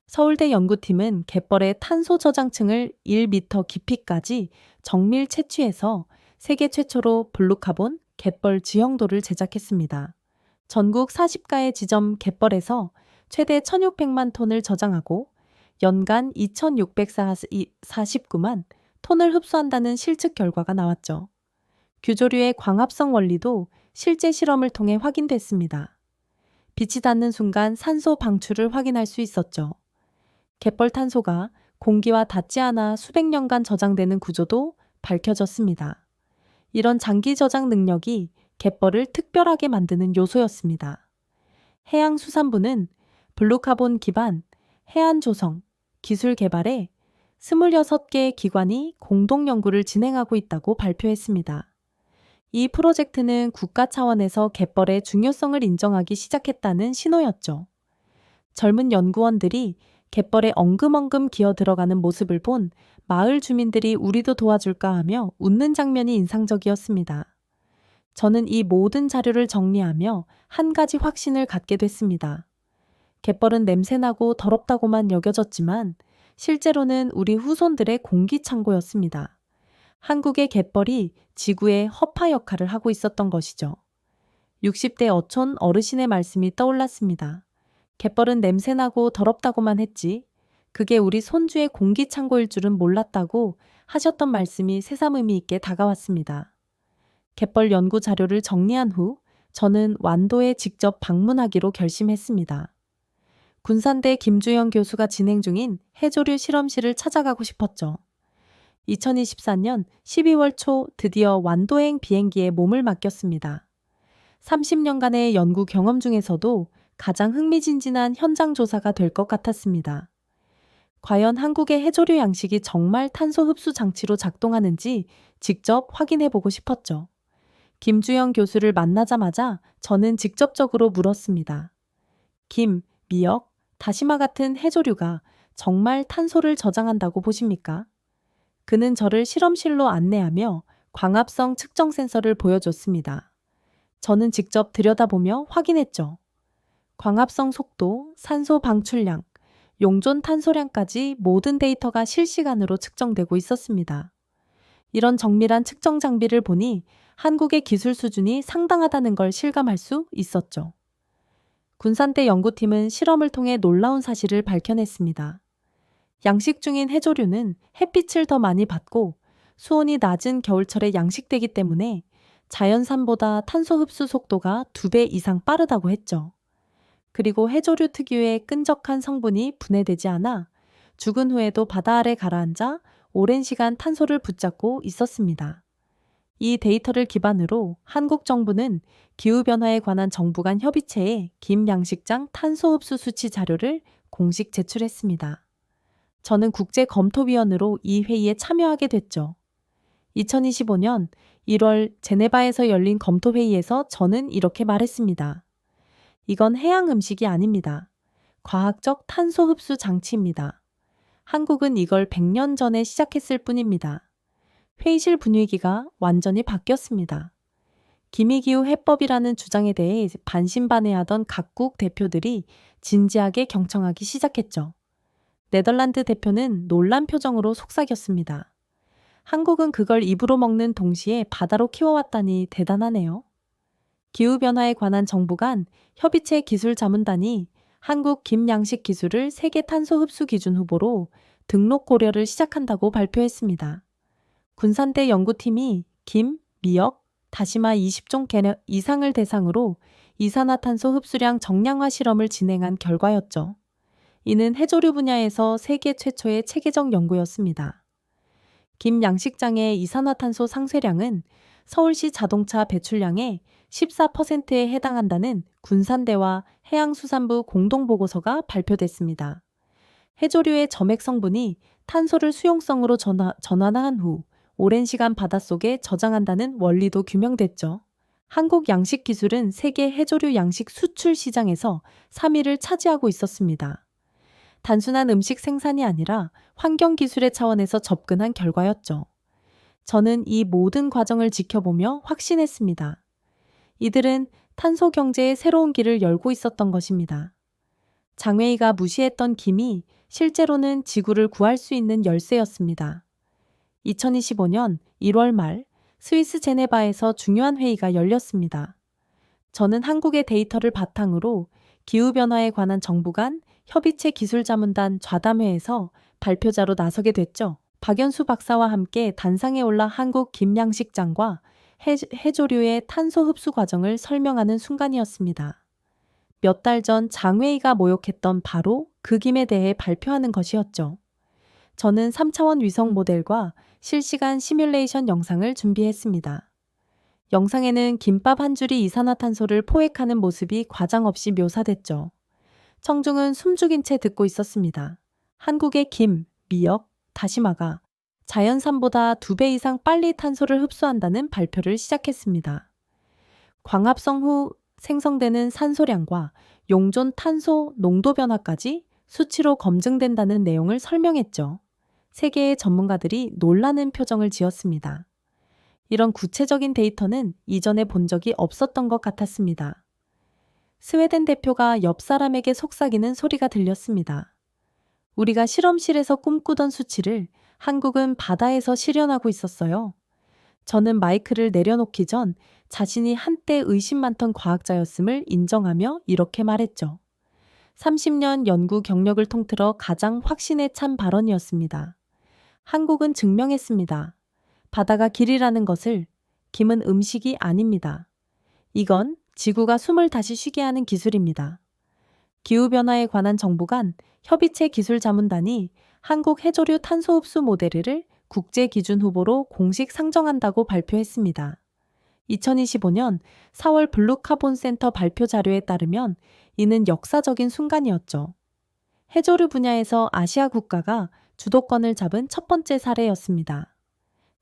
서울대 연구팀은 갯벌의 탄소 저장층을 1m 깊이까지 정밀 채취해서 세계 최초로 블루카본 갯벌 지형도를 제작했습니다. 전국 40가의 지점 갯벌에서 최대 1,600만 톤을 저장하고 연간 2,649만 톤을 흡수한다는 실측 결과가 나왔죠. 규조류의 광합성 원리도 실제 실험을 통해 확인됐습니다. 빛이 닿는 순간 산소 방출을 확인할 수 있었죠. 갯벌 탄소가 공기와 닿지 않아 수백 년간 저장되는 구조도 밝혀졌습니다. 이런 장기 저장 능력이 갯벌을 특별하게 만드는 요소였습니다. 해양수산부는 블루카본 기반 해안 조성, 기술 개발에 26개 기관이 공동 연구를 진행하고 있다고 발표했습니다. 이 프로젝트는 국가 차원에서 갯벌의 중요성을 인정하기 시작했다는 신호였죠. 젊은 연구원들이 갯벌에 엉금엉금 기어 들어가는 모습을 본 마을 주민들이 우리도 도와줄까 하며 웃는 장면이 인상적이었습니다. 저는 이 모든 자료를 정리하며 한 가지 확신을 갖게 됐습니다. 갯벌은 냄새나고 더럽다고만 여겨졌지만 실제로는 우리 후손들의 공기창고였습니다. 한국의 갯벌이 지구의 허파 역할을 하고 있었던 것이죠. 60대 어촌 어르신의 말씀이 떠올랐습니다. 갯벌은 냄새나고 더럽다고만 했지 그게 우리 손주의 공기창고일 줄은 몰랐다고 하셨던 말씀이 새삼 의미 있게 다가왔습니다. 갯벌 연구 자료를 정리한 후 저는 완도에 직접 방문하기로 결심했습니다. 군산대 김주영 교수가 진행 중인 해조류 실험실을 찾아가고 싶었죠. 2024년 12월 초 드디어 완도행 비행기에 몸을 맡겼습니다. 30년간의 연구 경험 중에서도 가장 흥미진진한 현장 조사가 될 것 같았습니다. 과연 한국의 해조류 양식이 정말 탄소 흡수 장치로 작동하는지 직접 확인해 보고 싶었죠. 김주영 교수를 만나자마자 저는 직접적으로 물었습니다. 김, 미역, 다시마 같은 해조류가 정말 탄소를 저장한다고 보십니까? 그는 저를 실험실로 안내하며 광합성 측정 센서를 보여줬습니다. 저는 직접 들여다보며 확인했죠. 광합성 속도, 산소 방출량, 용존 탄소량까지 모든 데이터가 실시간으로 측정되고 있었습니다. 이런 정밀한 측정 장비를 보니 한국의 기술 수준이 상당하다는 걸 실감할 수 있었죠. 군산대 연구팀은 실험을 통해 놀라운 사실을 밝혀냈습니다. 양식 중인 해조류는 햇빛을 더 많이 받고 수온이 낮은 겨울철에 양식되기 때문에 자연산보다 탄소 흡수 속도가 2배 이상 빠르다고 했죠. 그리고 해조류 특유의 끈적한 성분이 분해되지 않아 죽은 후에도 바다 아래 가라앉아 오랜 시간 탄소를 붙잡고 있었습니다. 이 데이터를 기반으로 한국 정부는 기후변화에 관한 정부 간 협의체에 김양식장 탄소 흡수 수치 자료를 공식 제출했습니다. 저는 국제검토위원으로 이 회의에 참여하게 됐죠. 2025년 1월 제네바에서 열린 검토회의에서 저는 이렇게 말했습니다. 이건 해양 음식이 아닙니다. 과학적 탄소 흡수 장치입니다. 한국은 이걸 100년 전에 시작했을 뿐입니다. 회의실 분위기가 완전히 바뀌었습니다. 기미기후 해법이라는 주장에 대해 반신반의하던 각국 대표들이 진지하게 경청하기 시작했죠. 네덜란드 대표는 놀란 표정으로 속삭였습니다. 한국은 그걸 입으로 먹는 동시에 바다로 키워왔다니 대단하네요. 기후변화에 관한 정부 간 협의체 기술자문단이 한국 김양식 기술을 세계 탄소 흡수 기준 후보로 등록 고려를 시작한다고 발표했습니다. 군산대 연구팀이 김, 미역, 다시마 20종 이상을 대상으로 이산화탄소 흡수량 정량화 실험을 진행한 결과였죠. 이는 해조류 분야에서 세계 최초의 체계적 연구였습니다. 김 양식장의 이산화탄소 상쇄량은 서울시 자동차 배출량의 14%에 해당한다는 군산대와 해양수산부 공동보고서가 발표됐습니다. 해조류의 점액 성분이 탄소를 수용성으로 전환한 후 오랜 시간 바닷속에 저장한다는 원리도 규명됐죠. 한국 양식 기술은 세계 해조류 양식 수출 시장에서 3위를 차지하고 있었습니다. 단순한 음식 생산이 아니라 환경 기술의 차원에서 접근한 결과였죠. 저는 이 모든 과정을 지켜보며 확신했습니다. 이들은 탄소 경제의 새로운 길을 열고 있었던 것입니다. 장웨이가 무시했던 김이 실제로는 지구를 구할 수 있는 열쇠였습니다. 2025년 1월 말 스위스 제네바에서 중요한 회의가 열렸습니다. 저는 한국의 데이터를 바탕으로 기후변화에 관한 정부 간 협의체 기술자문단 좌담회에서 발표자로 나서게 됐죠. 박연수 박사와 함께 단상에 올라 한국 김양식장과 해조류의 탄소 흡수 과정을 설명하는 순간이었습니다. 몇 달 전 장회의가 모욕했던 바로 그 김에 대해 발표하는 것이었죠. 저는 3차원 위성 모델과 실시간 시뮬레이션 영상을 준비했습니다. 영상에는 김밥 한 줄이 이산화탄소를 포획하는 모습이 과장 없이 묘사됐죠. 청중은 숨죽인 채 듣고 있었습니다. 한국의 김, 미역, 다시마가 자연산보다 2배 이상 빨리 탄소를 흡수한다는 발표를 시작했습니다. 광합성 후 생성되는 산소량과 용존 탄소 농도 변화까지 수치로 검증된다는 내용을 설명했죠. 세계의 전문가들이 놀라는 표정을 지었습니다. 이런 구체적인 데이터는 이전에 본 적이 없었던 것 같았습니다. 스웨덴 대표가 옆 사람에게 속삭이는 소리가 들렸습니다. 우리가 실험실에서 꿈꾸던 수치를 한국은 바다에서 실현하고 있었어요. 저는 마이크를 내려놓기 전 자신이 한때 의심 많던 과학자였음을 인정하며 이렇게 말했죠. 30년 연구 경력을 통틀어 가장 확신에 찬 발언이었습니다. 한국은 증명했습니다. 바다가 길이라는 것을. 김은 음식이 아닙니다. 이건 지구가 숨을 다시 쉬게 하는 기술입니다. 기후변화에 관한 정부 간 협의체 기술자문단이 한국 해조류 탄소 흡수 모델을 국제 기준 후보로 공식 상정한다고 발표했습니다. 2025년 4월 블루카본 센터 발표 자료에 따르면 이는 역사적인 순간이었죠. 해조류 분야에서 아시아 국가가 주도권을 잡은 첫 번째 사례였습니다.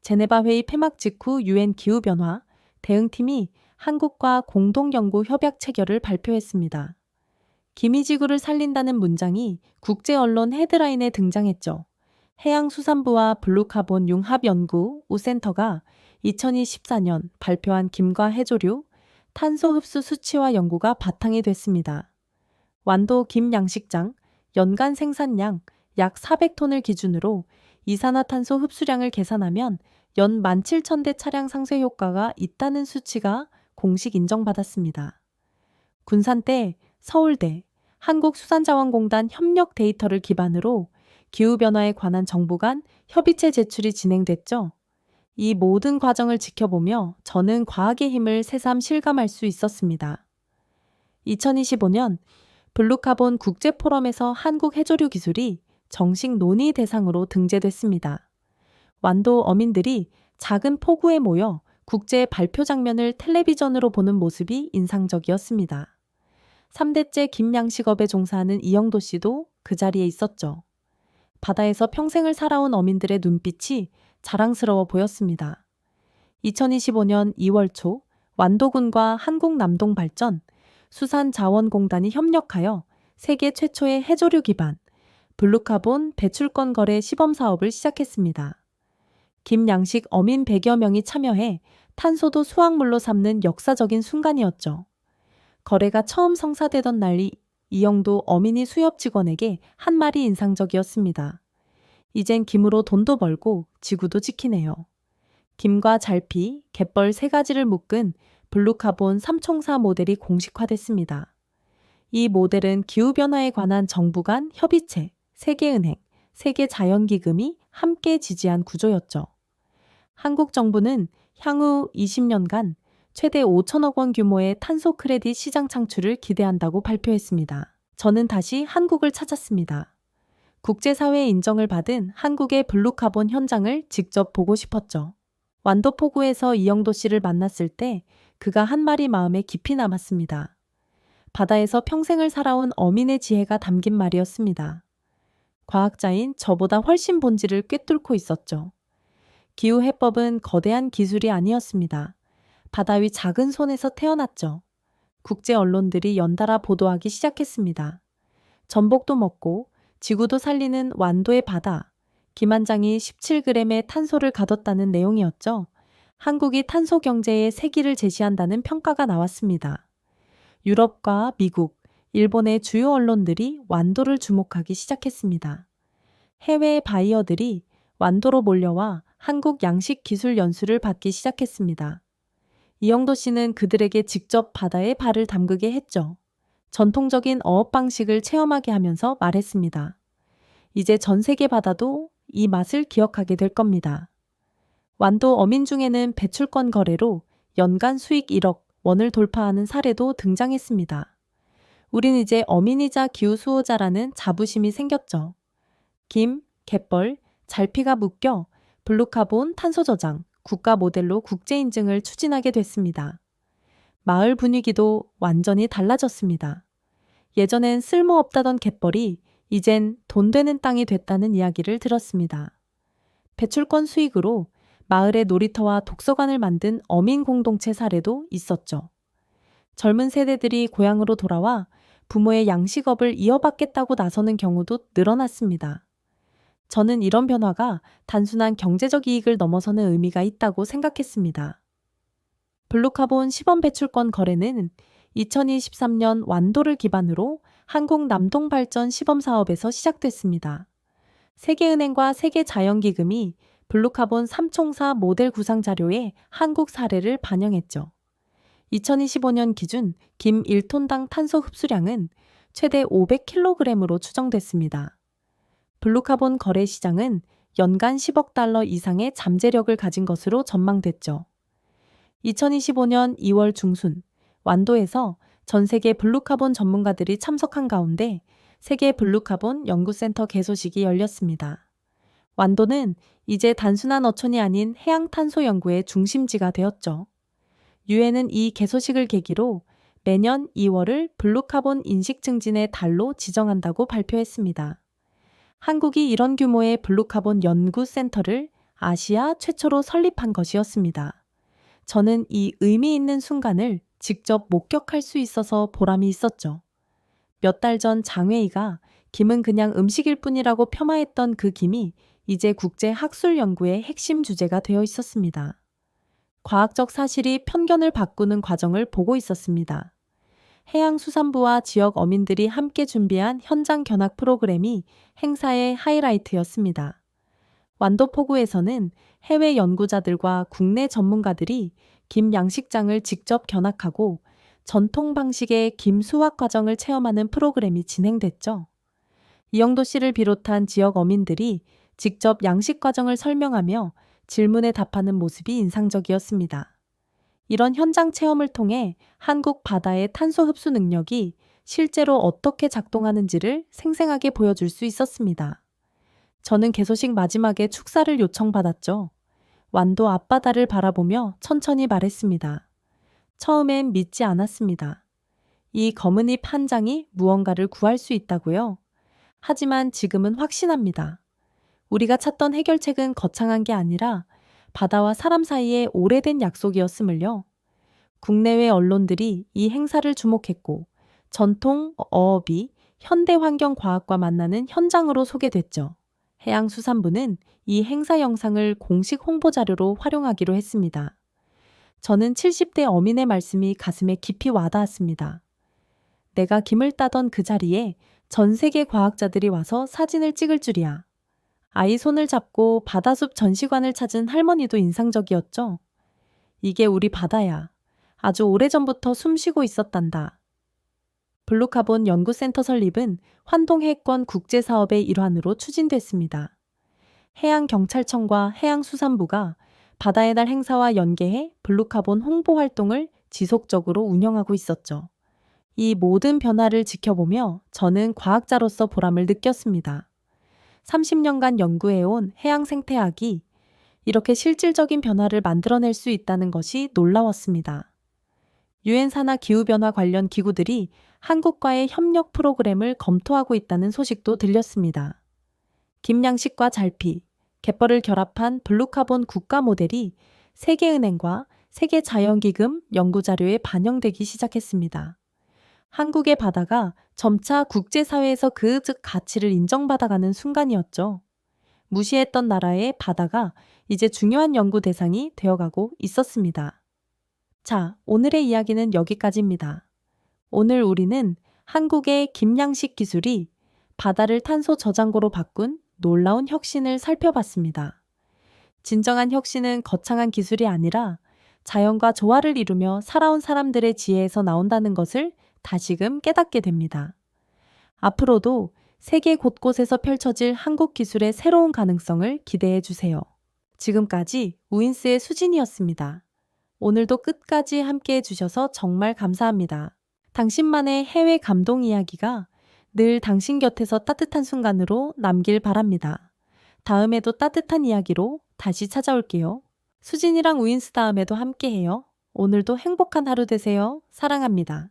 제네바 회의 폐막 직후 유엔 기후변화 대응팀이 한국과 공동연구 협약 체결을 발표했습니다. 기미지구를 살린다는 문장이 국제 언론 헤드라인에 등장했죠. 해양수산부와 블루카본 융합연구 우센터가 2024년 발표한 김과 해조류 탄소 흡수 수치와 연구가 바탕이 됐습니다. 완도 김 양식장 연간 생산량 약 400톤을 기준으로 이산화탄소 흡수량을 계산하면 연 17,000대 차량 상쇄 효과가 있다는 수치가 공식 인정받았습니다. 군산대, 서울대, 한국수산자원공단 협력 데이터를 기반으로 기후변화에 관한 정부 간 협의체 제출이 진행됐죠. 이 모든 과정을 지켜보며 저는 과학의 힘을 새삼 실감할 수 있었습니다. 2025년 블루카본 국제포럼에서 한국 해조류 기술이 정식 논의 대상으로 등재됐습니다. 완도 어민들이 작은 포구에 모여 국제 발표 장면을 텔레비전으로 보는 모습이 인상적이었습니다. 3대째 김양식업에 종사하는 이영도 씨도 그 자리에 있었죠. 바다에서 평생을 살아온 어민들의 눈빛이 자랑스러워 보였습니다. 2025년 2월 초 완도군과 한국남동발전, 수산자원공단이 협력하여 세계 최초의 해조류 기반 블루카본 배출권 거래 시범 사업을 시작했습니다. 김양식 어민 100여 명이 참여해 탄소도 수확물로 삼는 역사적인 순간이었죠. 거래가 처음 성사되던 날 이영도 어민이 수협 직원에게 한 말이 인상적이었습니다. 이젠 김으로 돈도 벌고 지구도 지키네요. 김과 잘피, 갯벌 3가지를 묶은 블루카본 3총사 모델이 공식화됐습니다. 이 모델은 기후변화에 관한 정부 간 협의체, 세계은행, 세계자연기금이 함께 지지한 구조였죠. 한국 정부는 향후 20년간 최대 5천억 원 규모의 탄소 크레딧 시장 창출을 기대한다고 발표했습니다. 저는 다시 한국을 찾았습니다. 국제사회의 인정을 받은 한국의 블루카본 현장을 직접 보고 싶었죠. 완도포구에서 이영도 씨를 만났을 때 그가 한 말이 마음에 깊이 남았습니다. 바다에서 평생을 살아온 어민의 지혜가 담긴 말이었습니다. 과학자인 저보다 훨씬 본질을 꿰뚫고 있었죠. 기후해법은 거대한 기술이 아니었습니다. 바다 위 작은 손에서 태어났죠. 국제 언론들이 연달아 보도하기 시작했습니다. 전복도 먹고 지구도 살리는 완도의 바다. 김한장이 17g의 탄소를 가뒀다는 내용이었죠. 한국이 탄소 경제의 세기를 제시한다는 평가가 나왔습니다. 유럽과 미국, 일본의 주요 언론들이 완도를 주목하기 시작했습니다. 해외 바이어들이 완도로 몰려와 한국 양식 기술 연수를 받기 시작했습니다. 이영도 씨는 그들에게 직접 바다에 발을 담그게 했죠. 전통적인 어업 방식을 체험하게 하면서 말했습니다. 이제 전 세계 바다도 이 맛을 기억하게 될 겁니다. 완도 어민 중에는 배출권 거래로 연간 수익 1억 원을 돌파하는 사례도 등장했습니다. 우린 이제 어민이자 기후 수호자라는 자부심이 생겼죠. 김, 갯벌, 잘피가 묶여 블루카본 탄소 저장, 국가 모델로 국제 인증을 추진하게 됐습니다. 마을 분위기도 완전히 달라졌습니다. 예전엔 쓸모없다던 갯벌이 이젠 돈 되는 땅이 됐다는 이야기를 들었습니다. 배출권 수익으로 마을의 놀이터와 독서관을 만든 어민 공동체 사례도 있었죠. 젊은 세대들이 고향으로 돌아와 부모의 양식업을 이어받겠다고 나서는 경우도 늘어났습니다. 저는 이런 변화가 단순한 경제적 이익을 넘어서는 의미가 있다고 생각했습니다. 블루카본 시범 배출권 거래는 2023년 완도를 기반으로 한국 남동발전 시범 사업에서 시작됐습니다. 세계은행과 세계자연기금이 블루카본 3총사 모델 구상 자료에 한국 사례를 반영했죠. 2025년 기준 김 1톤당 탄소 흡수량은 최대 500kg으로 추정됐습니다. 블루카본 거래 시장은 연간 10억 달러 이상의 잠재력을 가진 것으로 전망됐죠. 2025년 2월 중순 완도에서 전 세계 블루카본 전문가들이 참석한 가운데 세계 블루카본 연구센터 개소식이 열렸습니다. 완도는 이제 단순한 어촌이 아닌 해양 탄소 연구의 중심지가 되었죠. 유엔은 이 개소식을 계기로 매년 2월을 블루카본 인식 증진의 달로 지정한다고 발표했습니다. 한국이 이런 규모의 블루카본 연구센터를 아시아 최초로 설립한 것이었습니다. 저는 이 의미 있는 순간을 직접 목격할 수 있어서 보람이 있었죠. 몇 달 전 장웨이가 김은 그냥 음식일 뿐이라고 폄하했던 그 김이 이제 국제 학술 연구의 핵심 주제가 되어 있었습니다. 과학적 사실이 편견을 바꾸는 과정을 보고 있었습니다. 해양수산부와 지역 어민들이 함께 준비한 현장 견학 프로그램이 행사의 하이라이트였습니다. 완도포구에서는 해외 연구자들과 국내 전문가들이 김 양식장을 직접 견학하고 전통 방식의 김 수확 과정을 체험하는 프로그램이 진행됐죠. 이영도 씨를 비롯한 지역 어민들이 직접 양식 과정을 설명하며 질문에 답하는 모습이 인상적이었습니다. 이런 현장 체험을 통해 한국 바다의 탄소 흡수 능력이 실제로 어떻게 작동하는지를 생생하게 보여줄 수 있었습니다. 저는 개소식 마지막에 축사를 요청받았죠. 완도 앞바다를 바라보며 천천히 말했습니다. 처음엔 믿지 않았습니다. 이 검은 잎 한 장이 무언가를 구할 수 있다고요? 하지만 지금은 확신합니다. 우리가 찾던 해결책은 거창한 게 아니라 바다와 사람 사이의 오래된 약속이었음을요. 국내외 언론들이 이 행사를 주목했고 전통 어업이 현대 환경 과학과 만나는 현장으로 소개됐죠. 해양수산부는 이 행사 영상을 공식 홍보 자료로 활용하기로 했습니다. 저는 70대 어민의 말씀이 가슴에 깊이 와닿았습니다. 내가 김을 따던 그 자리에 전 세계 과학자들이 와서 사진을 찍을 줄이야. 아이 손을 잡고 바다숲 전시관을 찾은 할머니도 인상적이었죠. 이게 우리 바다야. 아주 오래전부터 숨쉬고 있었단다. 블루카본 연구센터 설립은 환동해권 국제사업의 일환으로 추진됐습니다. 해양경찰청과 해양수산부가 바다의 날 행사와 연계해 블루카본 홍보 활동을 지속적으로 운영하고 있었죠. 이 모든 변화를 지켜보며 저는 과학자로서 보람을 느꼈습니다. 30년간 연구해온 해양 생태학이 이렇게 실질적인 변화를 만들어낼 수 있다는 것이 놀라웠습니다. 유엔 산하 기후변화 관련 기구들이 한국과의 협력 프로그램을 검토하고 있다는 소식도 들렸습니다. 김양식과 잘피, 갯벌을 결합한 블루카본 국가 모델이 세계은행과 세계자연기금 연구자료에 반영되기 시작했습니다. 한국의 바다가 점차 국제사회에서 그 가치를 인정받아가는 순간이었죠. 무시했던 나라의 바다가 이제 중요한 연구 대상이 되어가고 있었습니다. 자, 오늘의 이야기는 여기까지입니다. 오늘 우리는 한국의 김양식 기술이 바다를 탄소 저장고로 바꾼 놀라운 혁신을 살펴봤습니다. 진정한 혁신은 거창한 기술이 아니라 자연과 조화를 이루며 살아온 사람들의 지혜에서 나온다는 것을 다시금 깨닫게 됩니다. 앞으로도 세계 곳곳에서 펼쳐질 한국 기술의 새로운 가능성을 기대해 주세요. 지금까지 우인스의 수진이었습니다. 오늘도 끝까지 함께 해주셔서 정말 감사합니다. 당신만의 해외 감동 이야기가 늘 당신 곁에서 따뜻한 순간으로 남길 바랍니다. 다음에도 따뜻한 이야기로 다시 찾아올게요. 수진이랑 우인스 다음에도 함께해요. 오늘도 행복한 하루 되세요. 사랑합니다.